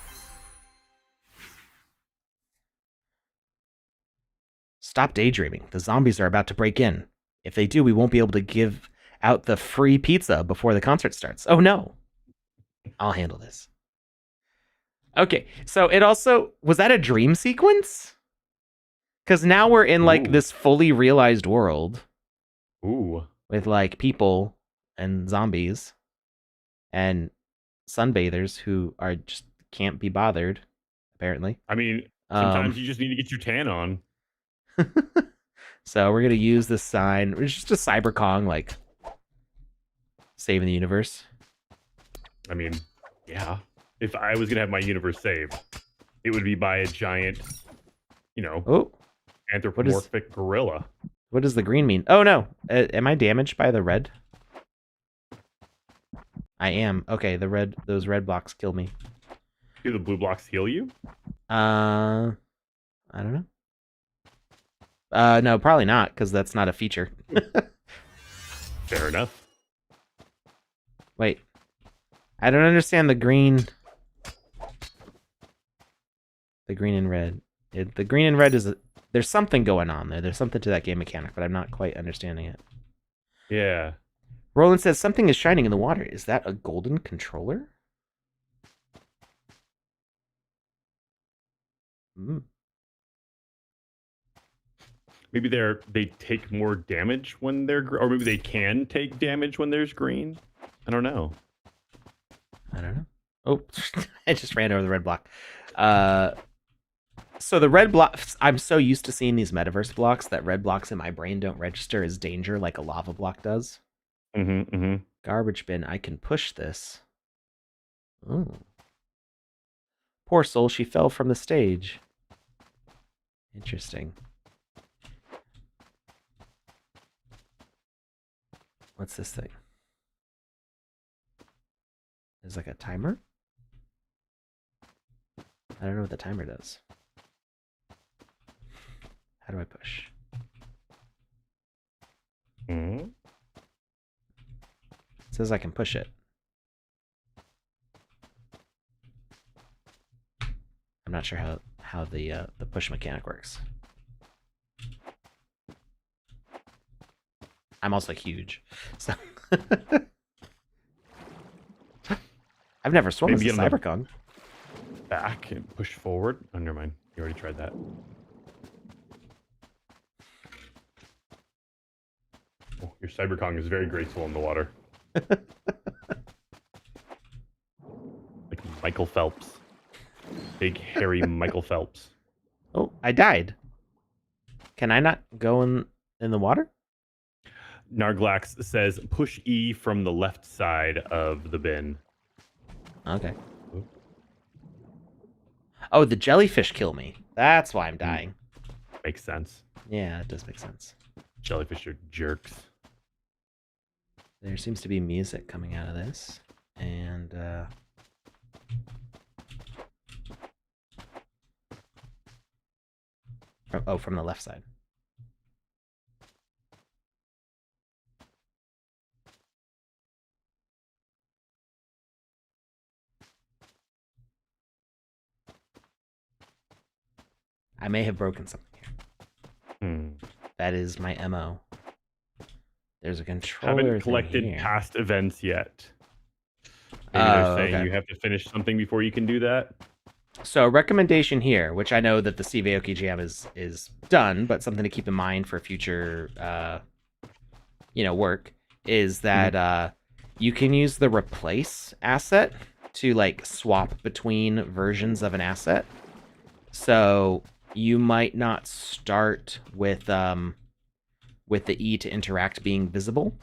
Stop daydreaming. The zombies are about to break in. If they do, we won't be able to give out the free pizza before the concert starts. Oh no. I'll handle this. Okay, so it also... Was that a dream sequence? Because now we're in like Ooh. this fully realized world Ooh. with like people and zombies and sunbathers who are just can't be bothered, apparently. I mean, Um, sometimes you just need to get your tan on. so we're gonna use this sign. It's just a cyber Kong, like saving the universe. I mean, yeah. If I was gonna have my universe saved, it would be by a giant, Oh, anthropomorphic gorilla. what does the green mean? Oh no, am I damaged by the red? I am. Okay, those red blocks kill me. Do the blue blocks heal you? I don't know. No, probably not, because that's not a feature. Fair enough. Wait, I don't understand the green. The green and red. The green and red is there's something going on there. There's something to that game mechanic, but I'm not quite understanding it. Yeah. Roland says something is shining in the water. Is that a golden controller? Maybe they take more damage when they're, or maybe they can take damage when there's green. I don't know. I don't know. Oh, I just ran over the red block. So the red blocks, I'm so used to seeing these metaverse blocks that red blocks in my brain don't register as danger like a lava block does. Garbage bin, I can push this. Ooh. Poor soul, she fell from the stage. Interesting. What's this thing? There's like a timer? I don't know what the timer does. How do I push? It says I can push it. I'm not sure how the push mechanic works. I'm also huge, so I've never swum as a cyber Kong. Back and push forward. Oh, never mind. You already tried that. Oh, your cyber Kong is very graceful in the water. Like Michael Phelps. Big, hairy Michael Phelps. Oh, I died. Can I not go in the water? Narglax says push E from the left side of the bin. Okay. Oh, the jellyfish kill me. That's why I'm dying. Makes sense. Yeah, it does make sense. Jellyfish are jerks. There seems to be music coming out of this. And, from the left side. I may have broken something here. That is my MO. There's a controller. Haven't collected here. past events yet. Maybe they're saying you have to finish something before you can do that. So a recommendation here, which I know that the Steve Aoki jam is done, but something to keep in mind for future work, is that you can use the replace asset to like swap between versions of an asset. So you might not start with the E to interact being visible.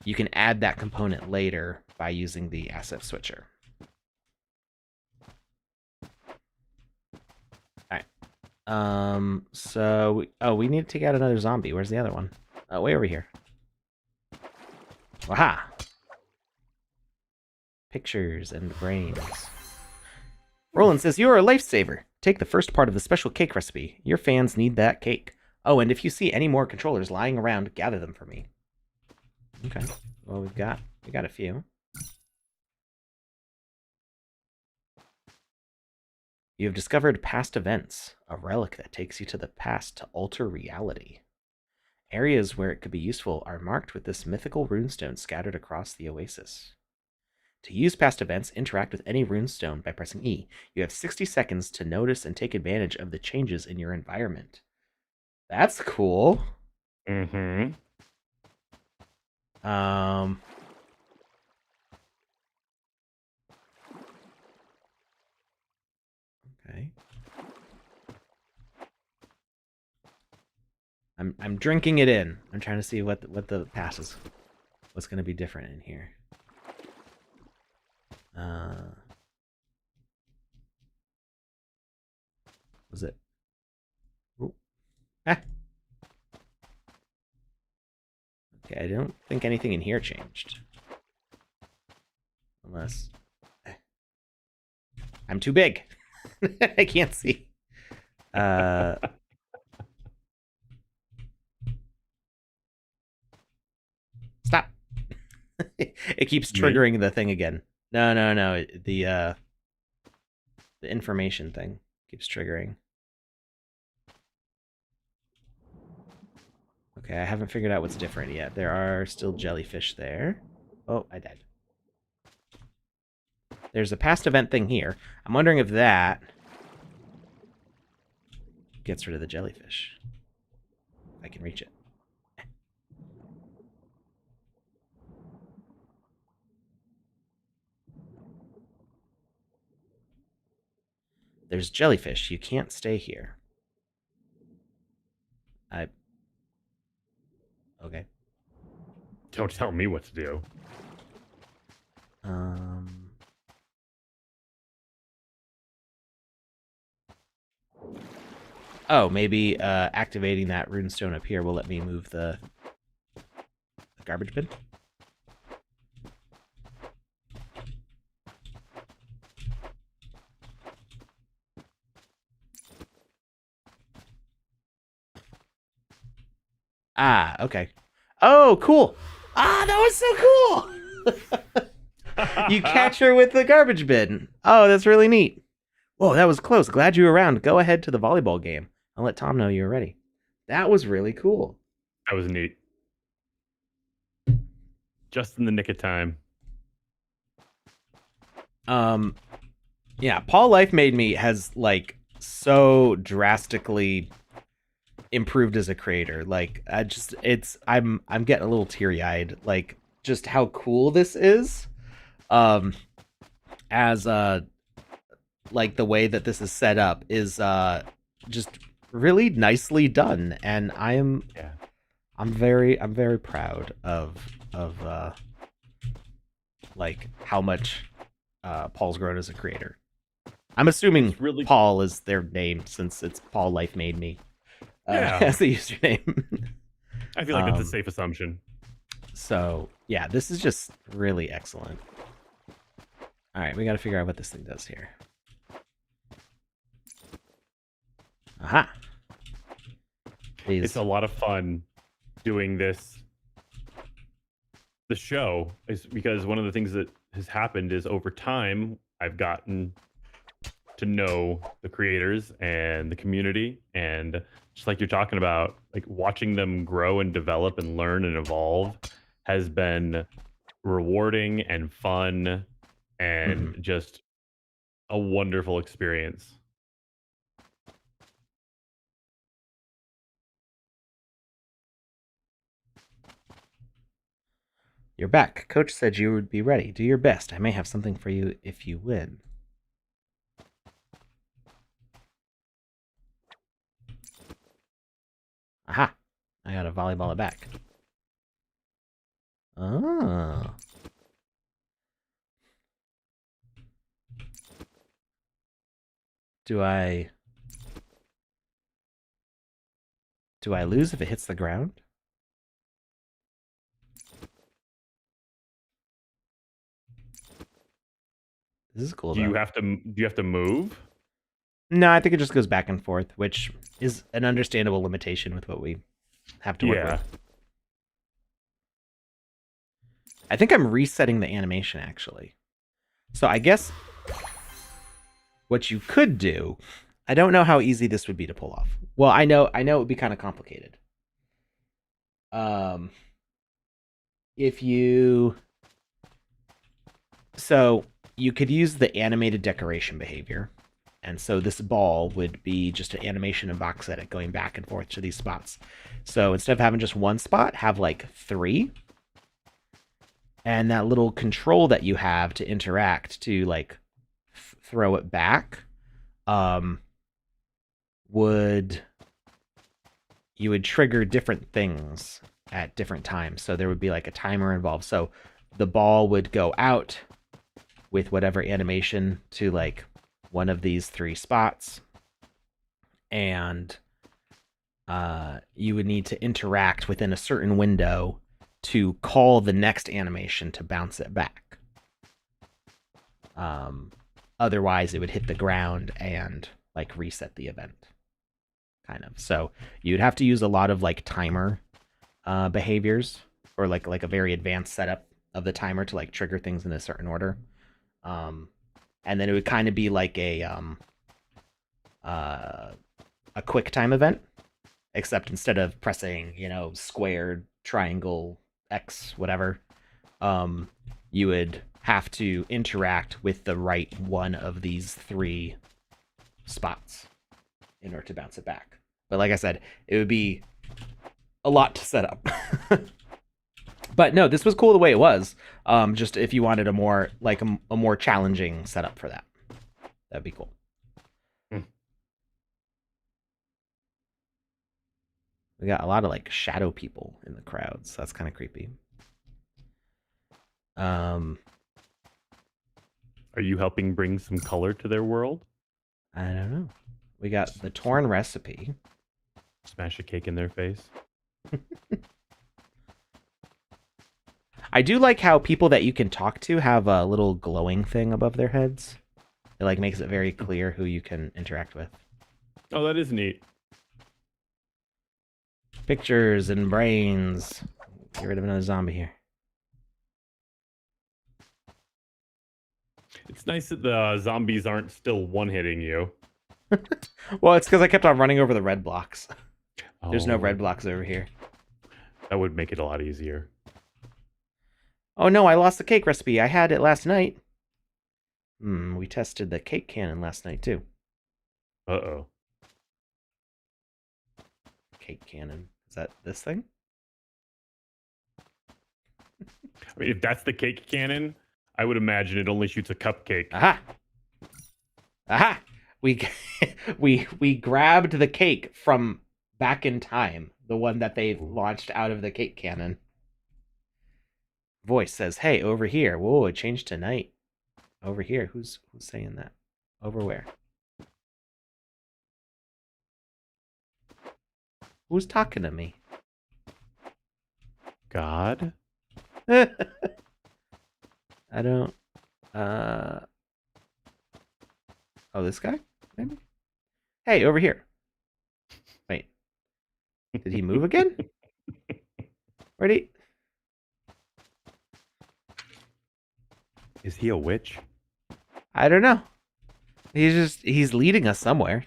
You can add that component later by using the asset switcher. All right. So we need to take out another zombie. Where's the other one? Oh, way over here. Aha! Pictures and brains. Roland says, you're a lifesaver. Take the first part of the special cake recipe. Your fans need that cake. Oh, and if you see any more controllers lying around, gather them for me. Okay. Well, we got a few. You have discovered past events, a relic that takes you to the past to alter reality. Areas where it could be useful are marked with this mythical runestone scattered across the oasis. To use past events, interact with any runestone by pressing E. You have 60 seconds to notice and take advantage of the changes in your environment. That's cool. Mm-hmm. Um, okay. I'm drinking it in. I'm trying to see what the passes, what's going to be different in here. Was it? Ooh. Ah. Okay, I don't think anything in here changed. Unless I'm too big. I can't see. Stop. It keeps Me? triggering the thing again. No. The information thing keeps triggering. Okay, I haven't figured out what's different yet. There are still jellyfish there. Oh, I died. There's a past event thing here. I'm wondering if that gets rid of the jellyfish. If I can reach it. There's jellyfish. You can't stay here. Okay. Don't tell me what to do. Um. Oh, maybe activating that runestone up here will let me move the garbage bin. Ah, okay. Oh, cool. Ah, that was so cool. You catch her with the garbage bin. Oh, that's really neat. Whoa, that was close. Glad you were around. Go ahead to the volleyball game. I'll let Tom know you're ready. That was really cool. That was neat. Just in the nick of time. Yeah, Paul Life Made Me has like so drastically improved as a creator. Like I'm getting a little teary-eyed like just how cool this is. As like the way that this is set up is just really nicely done, and I'm very proud of like how much Paul's grown as a creator. I'm assuming really Paul is their name since it's Paul Life Made Me yeah. as the username. I feel like that's a safe assumption. So yeah, this is just really excellent. All right, we got to figure out what this thing does here. Aha. Please. It's a lot of fun doing this. The show is because one of the things that has happened is over time, I've gotten to know the creators and the community. And just like you're talking about, like watching them grow and develop and learn and evolve has been rewarding and fun and just a wonderful experience. You're back. Coach said you would be ready. Do your best. I may have something for you if you win. Aha. I got a volleyball it back. Oh. Do I lose if it hits the ground? This is cool Do though. you have to move? No, I think it just goes back and forth, which is an understandable limitation with what we have to work with. I think I'm resetting the animation actually. So I guess what you could do, I don't know how easy this would be to pull off. Well, I know it would be kind of complicated. If you So you could use the animated decoration behavior And so this ball would be just an animation of VoxEdit going back and forth to these spots. So instead of having just one spot, have like 3. And that little control that you have to interact to like throw it back, you would trigger different things at different times. So there would be like a timer involved. So the ball would go out with whatever animation to like one of these 3 spots. And you would need to interact within a certain window to call the next animation to bounce it back. Otherwise, it would hit the ground and like reset the event, kind of. So you'd have to use a lot of like timer behaviors, or like a very advanced setup of the timer to like trigger things in a certain order. And then it would kind of be like a quick time event, except instead of pressing, squared, triangle, X, whatever, you would have to interact with the right one of these 3 spots in order to bounce it back. But like I said, it would be a lot to set up. But no, this was cool the way it was. Just if you wanted a more like a more challenging setup for that, that'd be cool. We got a lot of like shadow people in the crowd, so that's kind of creepy. Are you helping bring some color to their world? I don't know. We got the torn recipe. Smash a cake in their face. I do like how people that you can talk to have a little glowing thing above their heads. It like makes it very clear who you can interact with. Oh, that is neat. Pictures and brains. Get rid of another zombie here. It's nice that the zombies aren't still one-hitting you. Well, it's because I kept on running over the red blocks. Oh, There's no red blocks over here. That would make it a lot easier. Oh no, I lost the cake recipe. I had it last night. We tested the cake cannon last night too. Uh-oh. Cake cannon. Is that this thing? I mean, if that's the cake cannon, I would imagine it only shoots a cupcake. Aha! Aha! We grabbed the cake from back in time, the one that they launched out of the cake cannon. Voice says, "Hey, over here." Whoa, it changed to night. Over here. Who's saying that? Over where? Who's talking to me? God? I don't... Oh, this guy? Maybe? Hey, over here. Wait. Did he move again? Where'd he... Is he a witch? I don't know. He's leading us somewhere.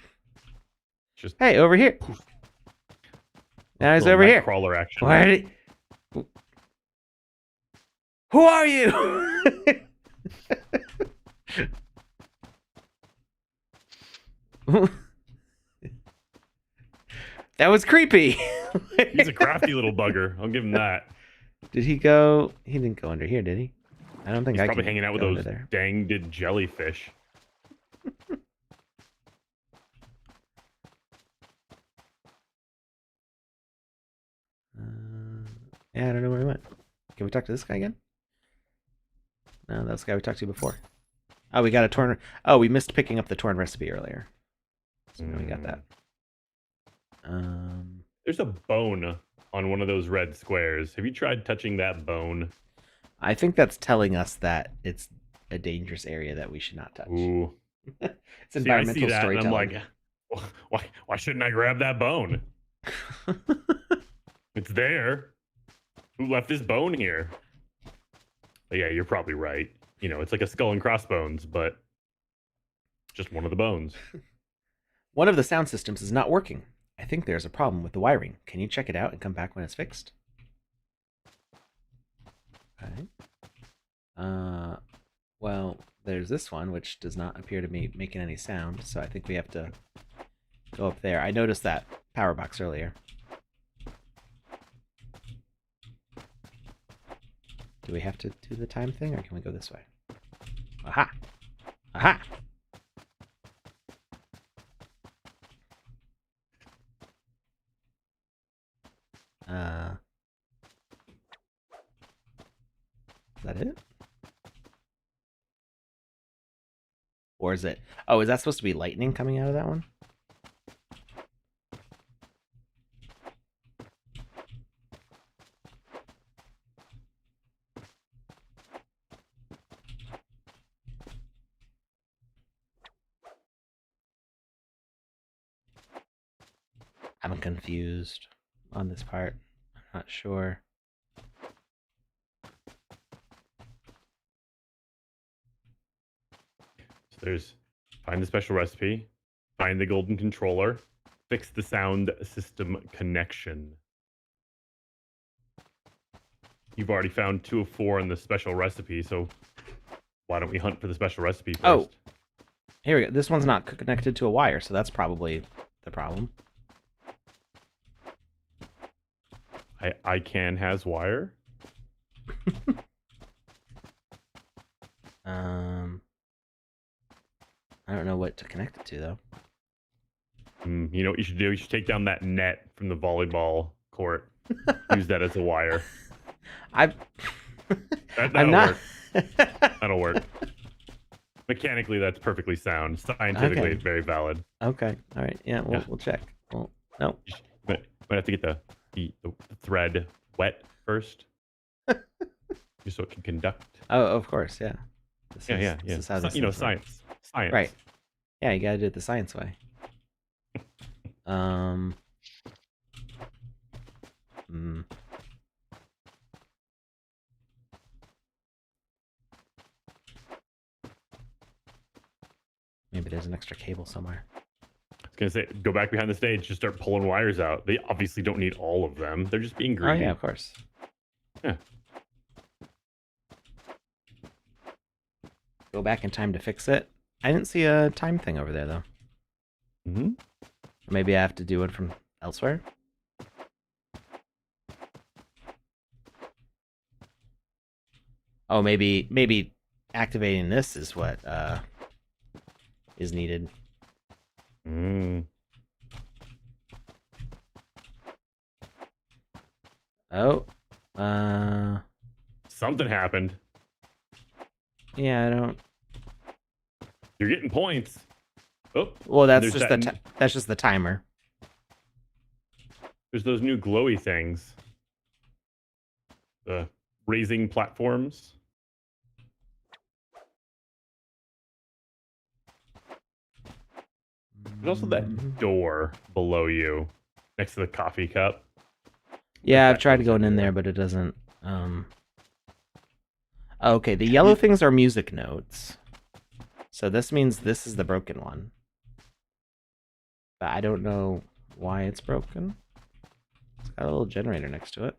Just hey, over here. Now he's over here. Crawler action. Where did he... Who are you? That was creepy. He's a crafty little bugger. I'll give him that. Did he go? He didn't go under here, did he? I don't think He's I probably can hanging out with go those under there. danged jellyfish. Yeah, I don't know where he went. Can we talk to this guy again? No, that's the guy we talked to before. Oh, we got a torn... Oh, we missed picking up the torn recipe earlier. So now we got that. There's a bone on one of those red squares. Have you tried touching that bone? I think that's telling us that it's a dangerous area that we should not touch. Ooh. It's environmental See, I see that, storytelling. and I'm like, why shouldn't I grab that bone? It's there. Who left this bone here? But yeah, you're probably right. You know, it's like a skull and crossbones, but just one of the bones. One of the sound systems is not working. I think there's a problem with the wiring. Can you check it out and come back when it's fixed? Okay. Well, there's this one, which does not appear to be making any sound, so I think we have to go up there. I noticed that power box earlier. Do we have to do the time thing, or can we go this way? Aha! Aha! Is that it? Or is it... Oh, is that supposed to be lightning coming out of that one? I'm confused on this part. I'm not sure. So there's find the special recipe, find the golden controller, fix the sound system connection. You've already found 2 of 4 in the special recipe, so why don't we hunt for the special recipe first? Oh, here we go. This one's not connected to a wire, so that's probably the problem. ICANN has wire. I don't know what to connect it to though. You know what you should do? You should take down that net from the volleyball court. Use that as a wire. I'm That'll not. work. That'll work. Mechanically, that's perfectly sound. Scientifically, Okay. it's very valid. Okay. All right. Yeah. We'll check. Well, no. But might have to get the thread wet first, just so it can conduct. Oh, of course. Yeah. This is how this You know, things work. science. Right. Yeah, you gotta do it the science way. Maybe there's an extra cable somewhere. I was gonna say, go back behind the stage, just start pulling wires out. They obviously don't need all of them. They're just being greedy. Oh yeah, of course. Yeah. Go back in time to fix it. I didn't see a time thing over there though. Mm-hmm. Maybe I have to do it from elsewhere. Oh, maybe activating this is what is needed. Oh, something happened. Yeah, I don't. You're getting points. Oh, well, that's just the timer. There's those new glowy things. The raising platforms. There's also that door below you, next to the coffee cup. Yeah, I've tried going in there, but it doesn't. Okay, the yellow things are music notes. So this means this is the broken one. But I don't know why it's broken. It's got a little generator next to it.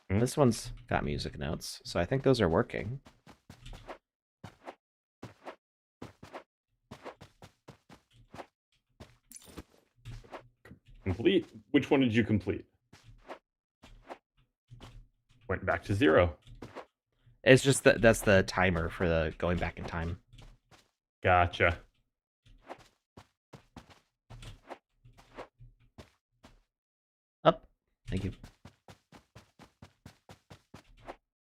This one's got music notes, so I think those are working. Complete? Which one did you complete? Went back to 0. It's just that's the timer for the going back in time. Gotcha. Up. Thank you.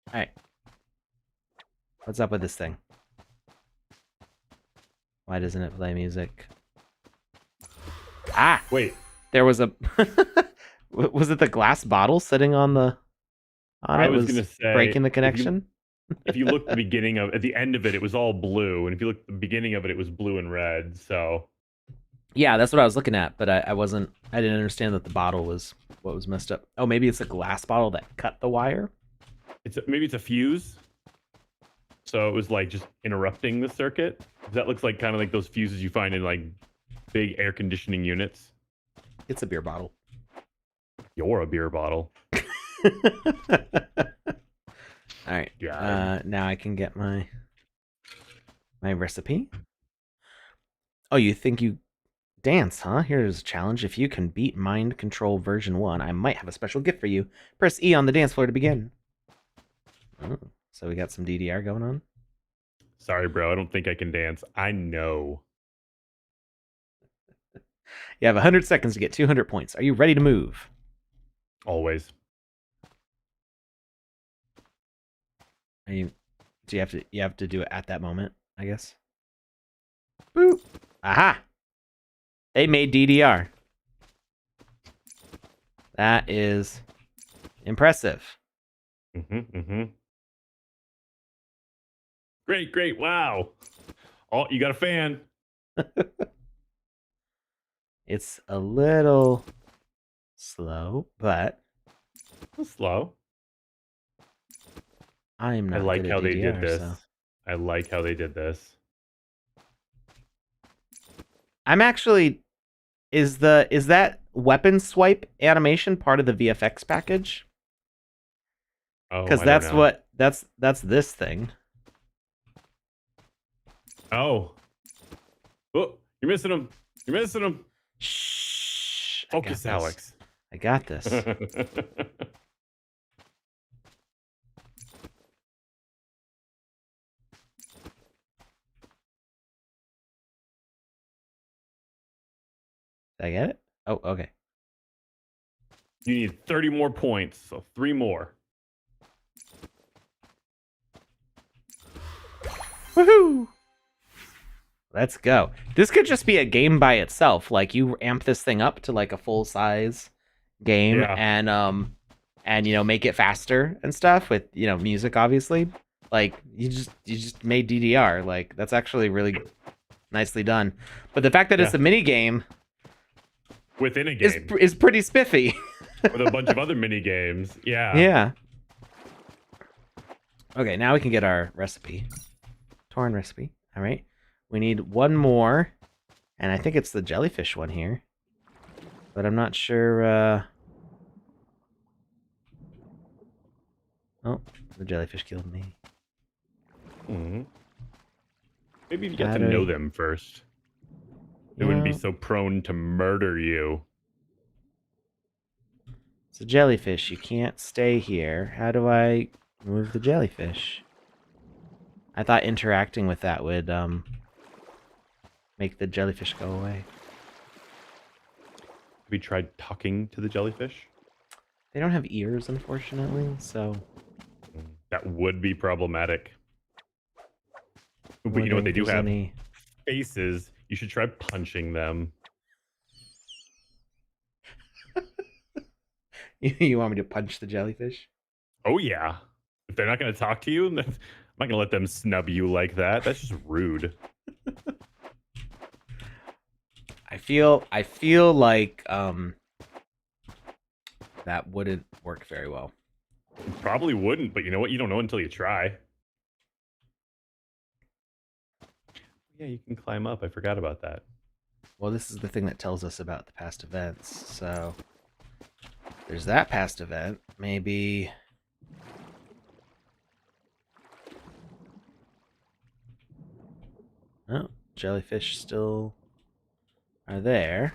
Alright. What's up with this thing? Why doesn't it play music? Ah! Wait. There was a... was it the glass bottle sitting on the... I was going to say... breaking the connection? If you look at the end of it, it was all blue. And if you look at the beginning of it, it was blue and red. So... Yeah, that's what I was looking at, but I didn't understand that the bottle was what was messed up. Oh, maybe it's a glass bottle that cut the wire? Maybe it's a fuse. So it was like just interrupting the circuit. That looks like kind of like those fuses you find in like big air conditioning units. It's a beer bottle. You're a beer bottle. All right. Now I can get my... my recipe. Oh, you think you dance, huh? Here's a challenge. If you can beat Mind Control version 1, I might have a special gift for you. Press E on the dance floor to begin. Oh, so we got some DDR going on. Sorry, bro. I don't think I can dance. I know. You have 100 seconds to get 200 points. Are you ready to move? Always. Are you? Do you have to do it at that moment? I guess. Boop. Aha! They made DDR. That is impressive. Great. Wow. Oh, you got a fan. It's a little slow, but Slow. I'm not. I like how they did this. So. I like how they did this. I'm actually. Is that weapon swipe animation part of the VFX package? Oh, because that's this thing. Oh, you're missing him. You're missing him. Shh. Focus, Alex. I got this. Did I get it? Oh, okay. You need 30 more points, so 3 more. Woohoo! Let's go. This could just be a game by itself. Like you amp this thing up to like a full size game, Yeah. and you know, make it faster and stuff with, you know, music obviously. Like you just made DDR. Like that's actually really nicely done. But the fact that it's a mini game within a game is pretty spiffy. with a bunch of other mini games. Yeah. Yeah. Okay, now we can get our recipe. Torn recipe. All right. We need one more, and I think it's the jellyfish one here. But I'm not sure. Oh, the jellyfish killed me. Mm-hmm. Maybe you get to know them first. They wouldn't be so prone to murder you. It's a jellyfish. You can't stay here. How do I move the jellyfish? I thought interacting with that would make the jellyfish go away. Have you tried talking to the jellyfish? They don't have ears, unfortunately, so... That would be problematic. But you know what they do have? Faces. You should try punching them. You want me to punch the jellyfish? Oh, yeah. If they're not going to talk to you, I'm not going to let them snub you like that. That's just rude. I feel like that wouldn't work very well. It probably wouldn't, but you know what? You don't know until you try. Yeah, you can climb up. I forgot about that. Well, this is the thing that tells us about the past events. So there's that past event. Maybe... Oh, jellyfish still are there.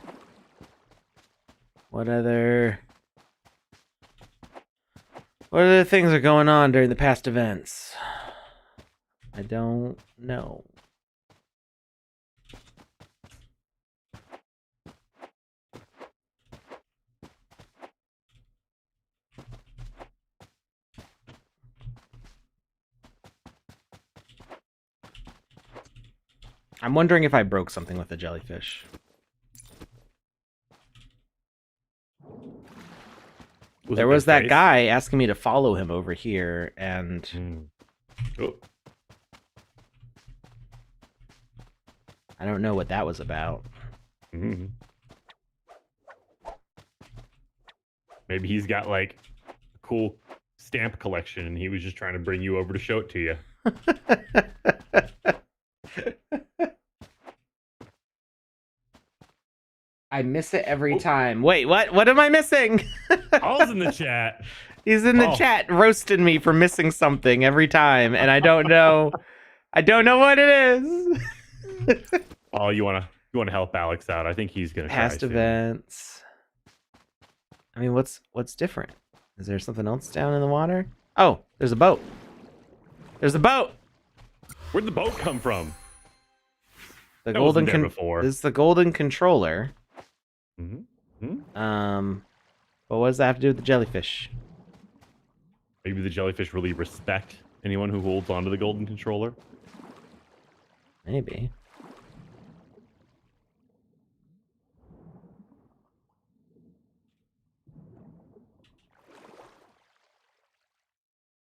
What other things are going on during the past events? I don't know. I'm wondering if I broke something with the jellyfish. There was that guy asking me to follow him over here, and I don't know what that was about. Mm-hmm. Maybe he's got like a cool stamp collection, and he was just trying to bring you over to show it to you. I miss it every time. Wait, what? What am I missing? Paul's in the chat. He's in the chat roasting me for missing something every time, and I don't know. I don't know what it is. Oh, you wanna help Alex out? I think he's gonna Past try soon. events. I mean, what's different? Is there something else down in the water? Oh, there's a boat. There's a boat. Where'd the boat come from? The That golden wasn't there before. This is the golden controller. Mm-hmm. But what does that have to do with the jellyfish? Maybe the jellyfish really respect anyone who holds onto the golden controller. Maybe.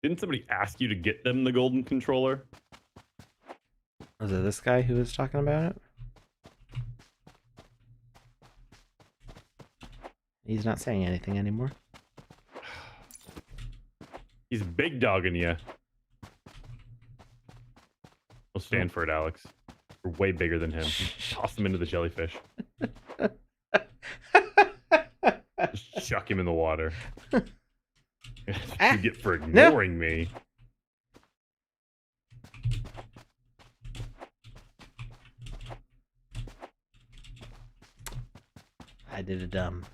Didn't somebody ask you to get them the golden controller? Was it this guy who was talking about it? He's not saying anything anymore. He's big dogging you. We'll stand for it, Alex. We're way bigger than him. Toss him into the jellyfish. Just chuck him in the water. That's what you get for ignoring me. I did a dumb.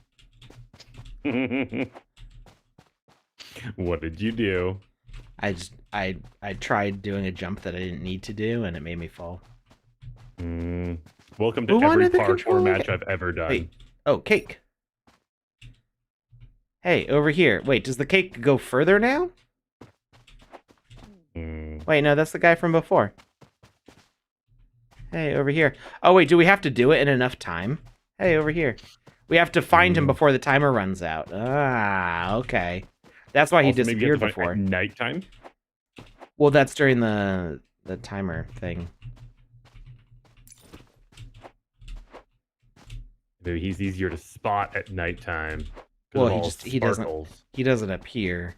What did you do? I tried doing a jump that I didn't need to do, and it made me fall. Welcome to Who every wanted the parkour controller? match I've ever done. Wait. Oh, cake. Hey, over here. Wait, does the cake go further now? Wait, no, that's the guy from before. Hey, over here. Oh, wait, do we have to do it in enough time? Hey, over here. We have to find him before the timer runs out. Ah, okay. That's why he Also, maybe you have disappeared to find before. at nighttime? Well, that's during the timer thing. Maybe he's easier to spot at nighttime. Well, he doesn't appear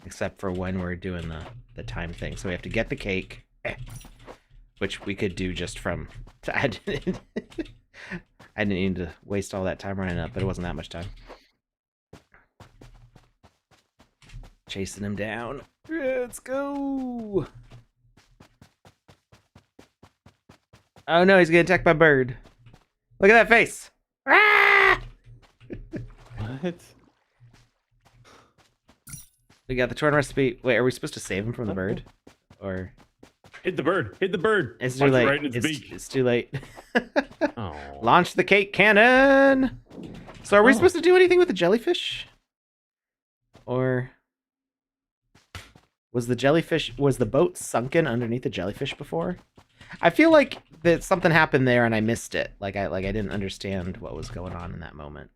except for when we're doing the time thing. So we have to get the cake, which we could do just from. I didn't need to waste all that time running up, but it wasn't that much time. Chasing him down. Let's go. Oh no, he's getting attacked by a bird. Look at that face. Ah! What? We got the torn recipe. Wait, are we supposed to save him from the bird? Or Hit the bird! Hit the bird! it's too Punch it late. right in its beak. It's too late. Oh. Launch the cake cannon. So are we supposed to do anything with the jellyfish? Or was the boat sunken underneath the jellyfish before? I feel like that something happened there and I missed it. Like I didn't understand what was going on in that moment.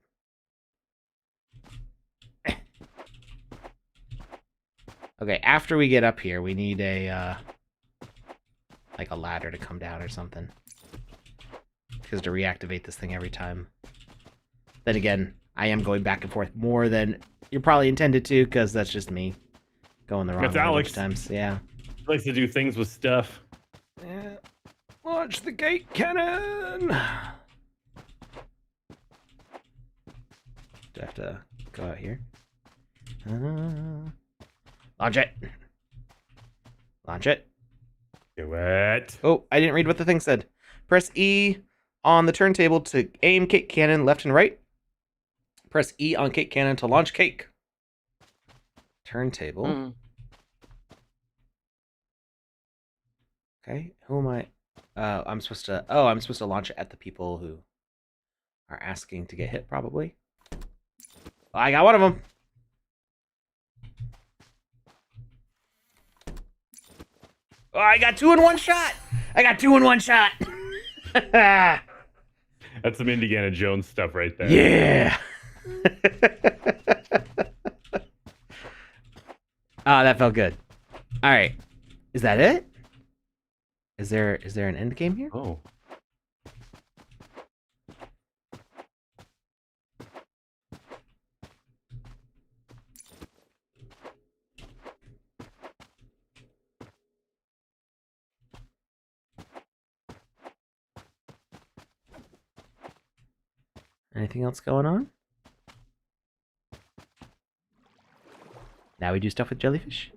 Okay, after we get up here, we need a like a ladder to come down or something. Because to reactivate this thing every time. Then again, I am going back and forth more than you're probably intended to, because that's just me going the wrong way Alex. most times. Yeah. He likes to do things with stuff. Yeah. Launch the gate cannon! Do I have to go out here? Launch it! Launch it. Do it. Oh, I didn't read what the thing said. Press E on the turntable to aim cake cannon left and right. Press E on cake cannon to launch cake. Turntable. Okay, who am I? I'm supposed to launch it at the people who are asking to get hit, probably. Oh, I got one of them. Oh, I got two in one shot. That's some Indiana Jones stuff right there. Yeah. That felt good. All right. Is that it? Is there an end game here? Oh. Anything else going on? Now we do stuff with jellyfish.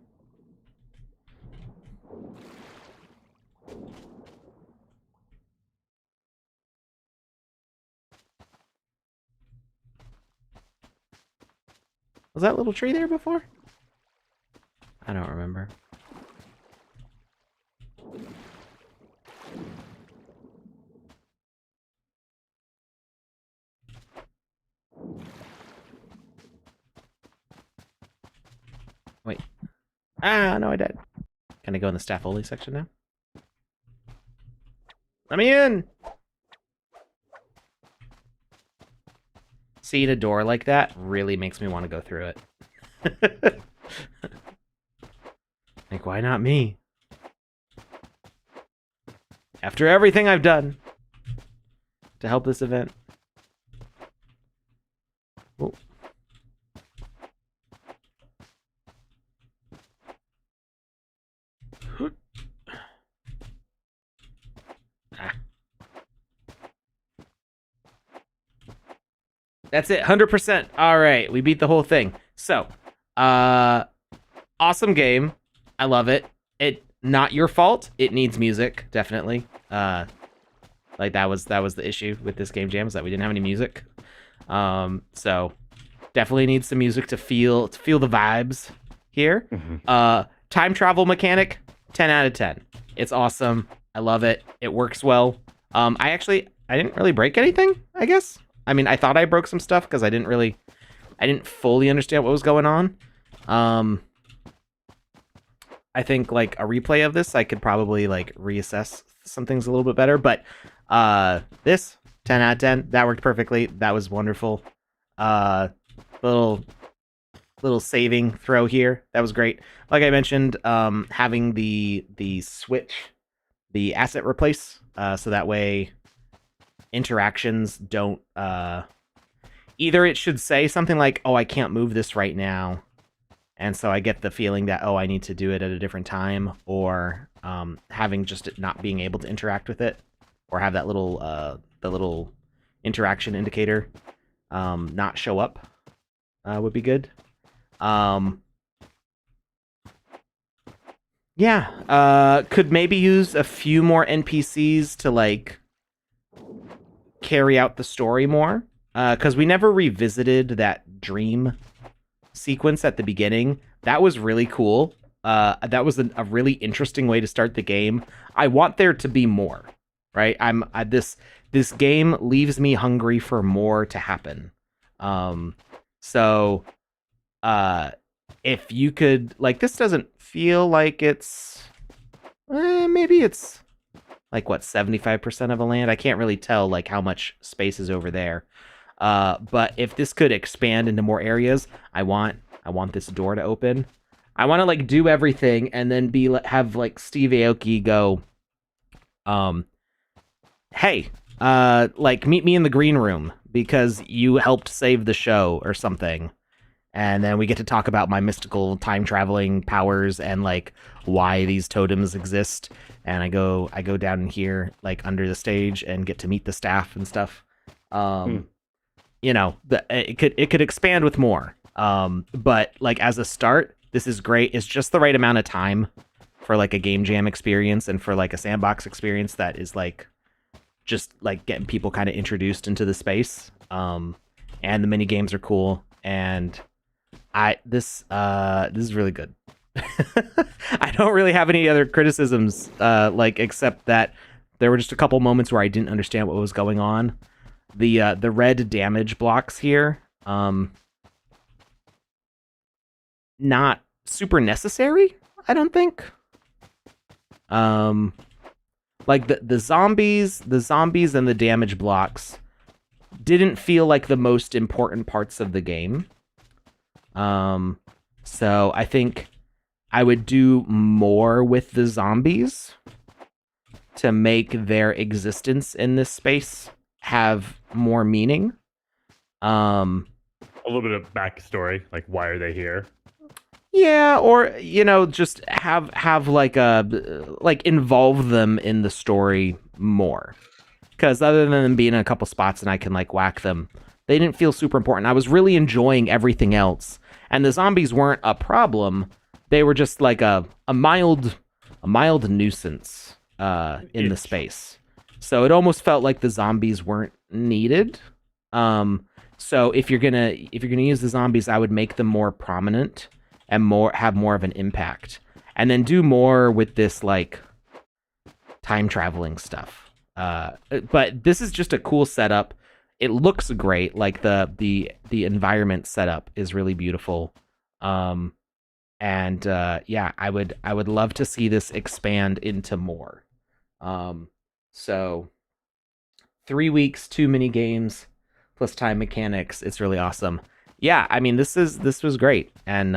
Was that little tree there before? I don't remember. Wait. Ah, no, I did. Can I go in the staff only section now? Let me in! Seeing a door like that really makes me want to go through it. Like, why not me? After everything I've done to help this event. Oh. Ah. That's it, 100%. All right, we beat the whole thing. So, awesome game. I love it. It not your fault. It needs music, definitely. Like that was the issue with this game jam, is that we didn't have any music. So definitely needs some music to feel the vibes here. Time travel mechanic, 10 out of 10. It's awesome. I love it. It works well. I didn't really break anything, I guess. I mean, I thought I broke some stuff because I didn't fully understand what was going on. I think like a replay of this, I could probably like reassess some things a little bit better. But this 10 out of 10, that worked perfectly. That was wonderful. Little saving throw here, that was great. Like I mentioned, having the switch, the asset replace, so that way interactions don't either it should say something like, oh, I can't move this right now, and so I get the feeling that, oh, I need to do it at a different time, or having just it not being able to interact with it, or have that little the little interaction indicator not show up would be good. Yeah, could maybe use a few more NPCs to like carry out the story more, because we never revisited that dream sequence at the beginning. That was really cool. That was a really interesting way to start the game. I want there to be more, right? This game leaves me hungry for more to happen. So if you could, like, this doesn't feel like it's maybe it's like what, 75% of a land. I can't really tell like how much space is over there. But if this could expand into more areas, I want this door to open. I want to like do everything and then have like Steve Aoki go, hey, like meet me in the green room because you helped save the show or something. And then we get to talk about my mystical time traveling powers and like why these totems exist. And I go down in here like under the stage and get to meet the staff and stuff. You know, it could expand with more. But like as a start, this is great. It's just the right amount of time for like a game jam experience and for like a sandbox experience that is like just like getting people kind of introduced into the space. And the mini games are cool, and this is really good. I don't really have any other criticisms, like except that there were just a couple moments where I didn't understand what was going on. The red damage blocks here, not super necessary, I don't think. Like the zombies and the damage blocks didn't feel like the most important parts of the game. So I think I would do more with the zombies to make their existence in this space have more meaning. A little bit of backstory, like why are they here? Yeah, or you know, just have like involve them in the story more. Because other than them being in a couple spots and I can like whack them, they didn't feel super important. I was really enjoying everything else, and the zombies weren't a problem. They were just like a mild nuisance in the space. So it almost felt like the zombies weren't needed. So if you're gonna use the zombies, I would make them more prominent and have more of an impact, and then do more with this like time traveling stuff. But this is just a cool setup. It looks great. Like the environment setup is really beautiful. And yeah, I would love to see this expand into more. So 3 weeks, 2 mini games, plus time mechanics. It's really awesome. Yeah, I mean this was great, and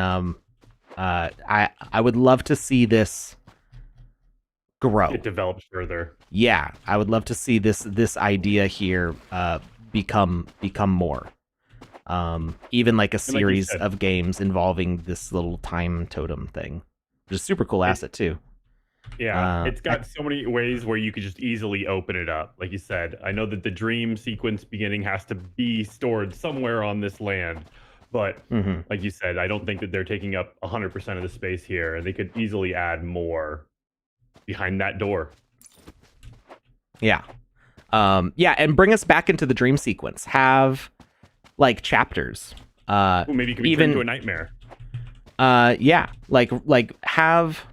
I would love to see this grow. It develops further. Yeah, I would love to see this idea here become more. Even like a series of games involving this little time totem thing, which is a super cool asset too. Yeah, it's got so many ways where you could just easily open it up. Like you said, I know that the dream sequence beginning has to be stored somewhere on this land, but like you said, I don't think that they're taking up 100% of the space here, and they could easily add more behind that door. Yeah. Yeah, and bring us back into the dream sequence. Have like chapters. Maybe it could be turned into a nightmare. Yeah, like have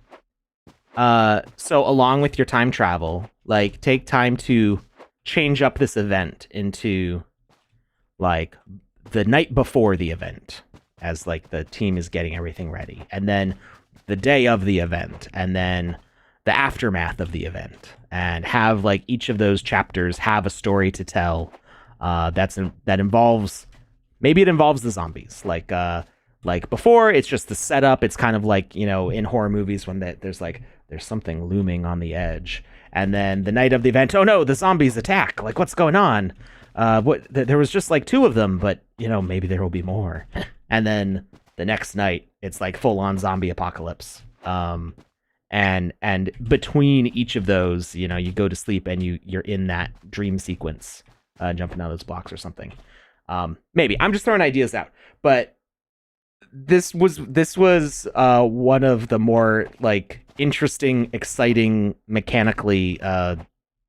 so along with your time travel, like take time to change up this event into like the night before the event, as like the team is getting everything ready, and then the day of the event, and then the aftermath of the event, and have like each of those chapters have a story to tell that involves, maybe it involves the zombies. Like before, it's just the setup. It's kind of like, you know, in horror movies when there's something looming on the edge, and then the night of the event, oh no, the zombies attack. Like, what's going on? There was just like 2 of them, but you know, maybe there will be more. And then the next night, it's like full on zombie apocalypse. And between each of those, you know, you go to sleep and you're in that dream sequence, jumping out of those blocks or something. Maybe I'm just throwing ideas out, but this was one of the more like interesting, exciting, mechanically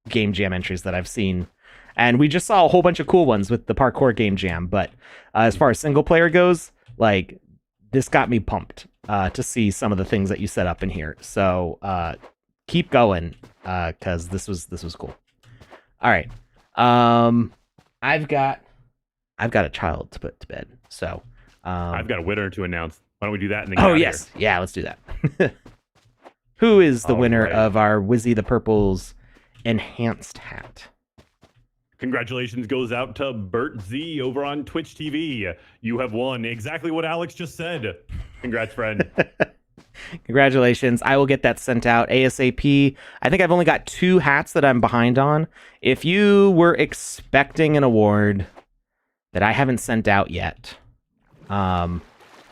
game jam entries that I've seen, and we just saw a whole bunch of cool ones with the parkour game jam. But as far as single player goes, like this got me pumped to see some of the things that you set up in here. So keep going, because this was cool. All right, I've got a child to put to bed, so. I've got a winner to announce. Why don't we do that? And then oh, yes. Here? Yeah, let's do that. Who is the winner of our Wizzy the Purple's enhanced hat? Congratulations goes out to Bert Z over on Twitch TV. You have won exactly what Alex just said. Congrats, friend. Congratulations. I will get that sent out ASAP. I think I've only got 2 hats that I'm behind on. If you were expecting an award that I haven't sent out yet,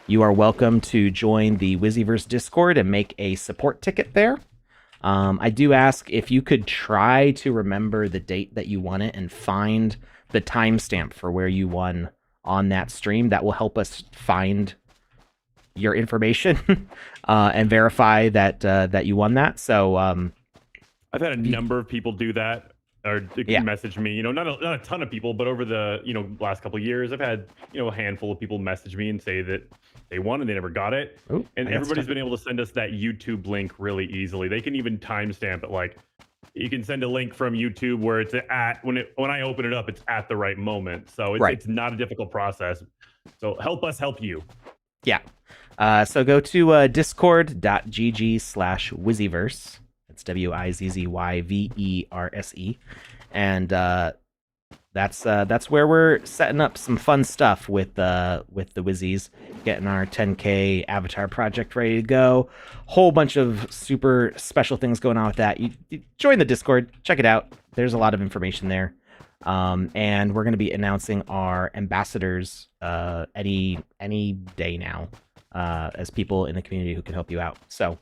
you are welcome to join the Wizzyverse Discord and make a support ticket there. I do ask if you could try to remember the date that you won it and find the timestamp for where you won on that stream. That will help us find your information and verify that you won that. So I've had a number of people do that or message me. You know, not a ton of people, but over the last couple of years, I've had a handful of people message me and say that they won and they never got it. Ooh, and everybody's been able to send us that YouTube link really easily. They can even timestamp it. Like you can send a link from YouTube where it's at when I open it up, it's at the right moment. So it's not a difficult process. So help us help you. Yeah. So go to discord.gg/Wizzyverse. It's WIZZYVERSE, and that's where we're setting up some fun stuff with the Wizzies, getting our 10K avatar project ready to go. Whole bunch of super special things going on with that. You join the Discord, check it out. There's a lot of information there, and we're going to be announcing our ambassadors any day now, as people in the community who can help you out. So.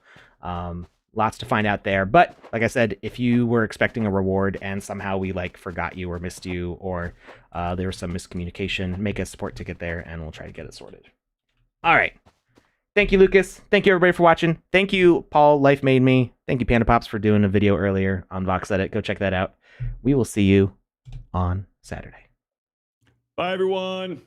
Lots to find out there. But like I said, if you were expecting a reward and somehow we forgot you or missed you, or there was some miscommunication, make a support ticket there and we'll try to get it sorted. All right. Thank you, Lucas. Thank you, everybody, for watching. Thank you, Paul, Life Made Me. Thank you, PandaPops, for doing a video earlier on VoxEdit. Go check that out. We will see you on Saturday. Bye, everyone.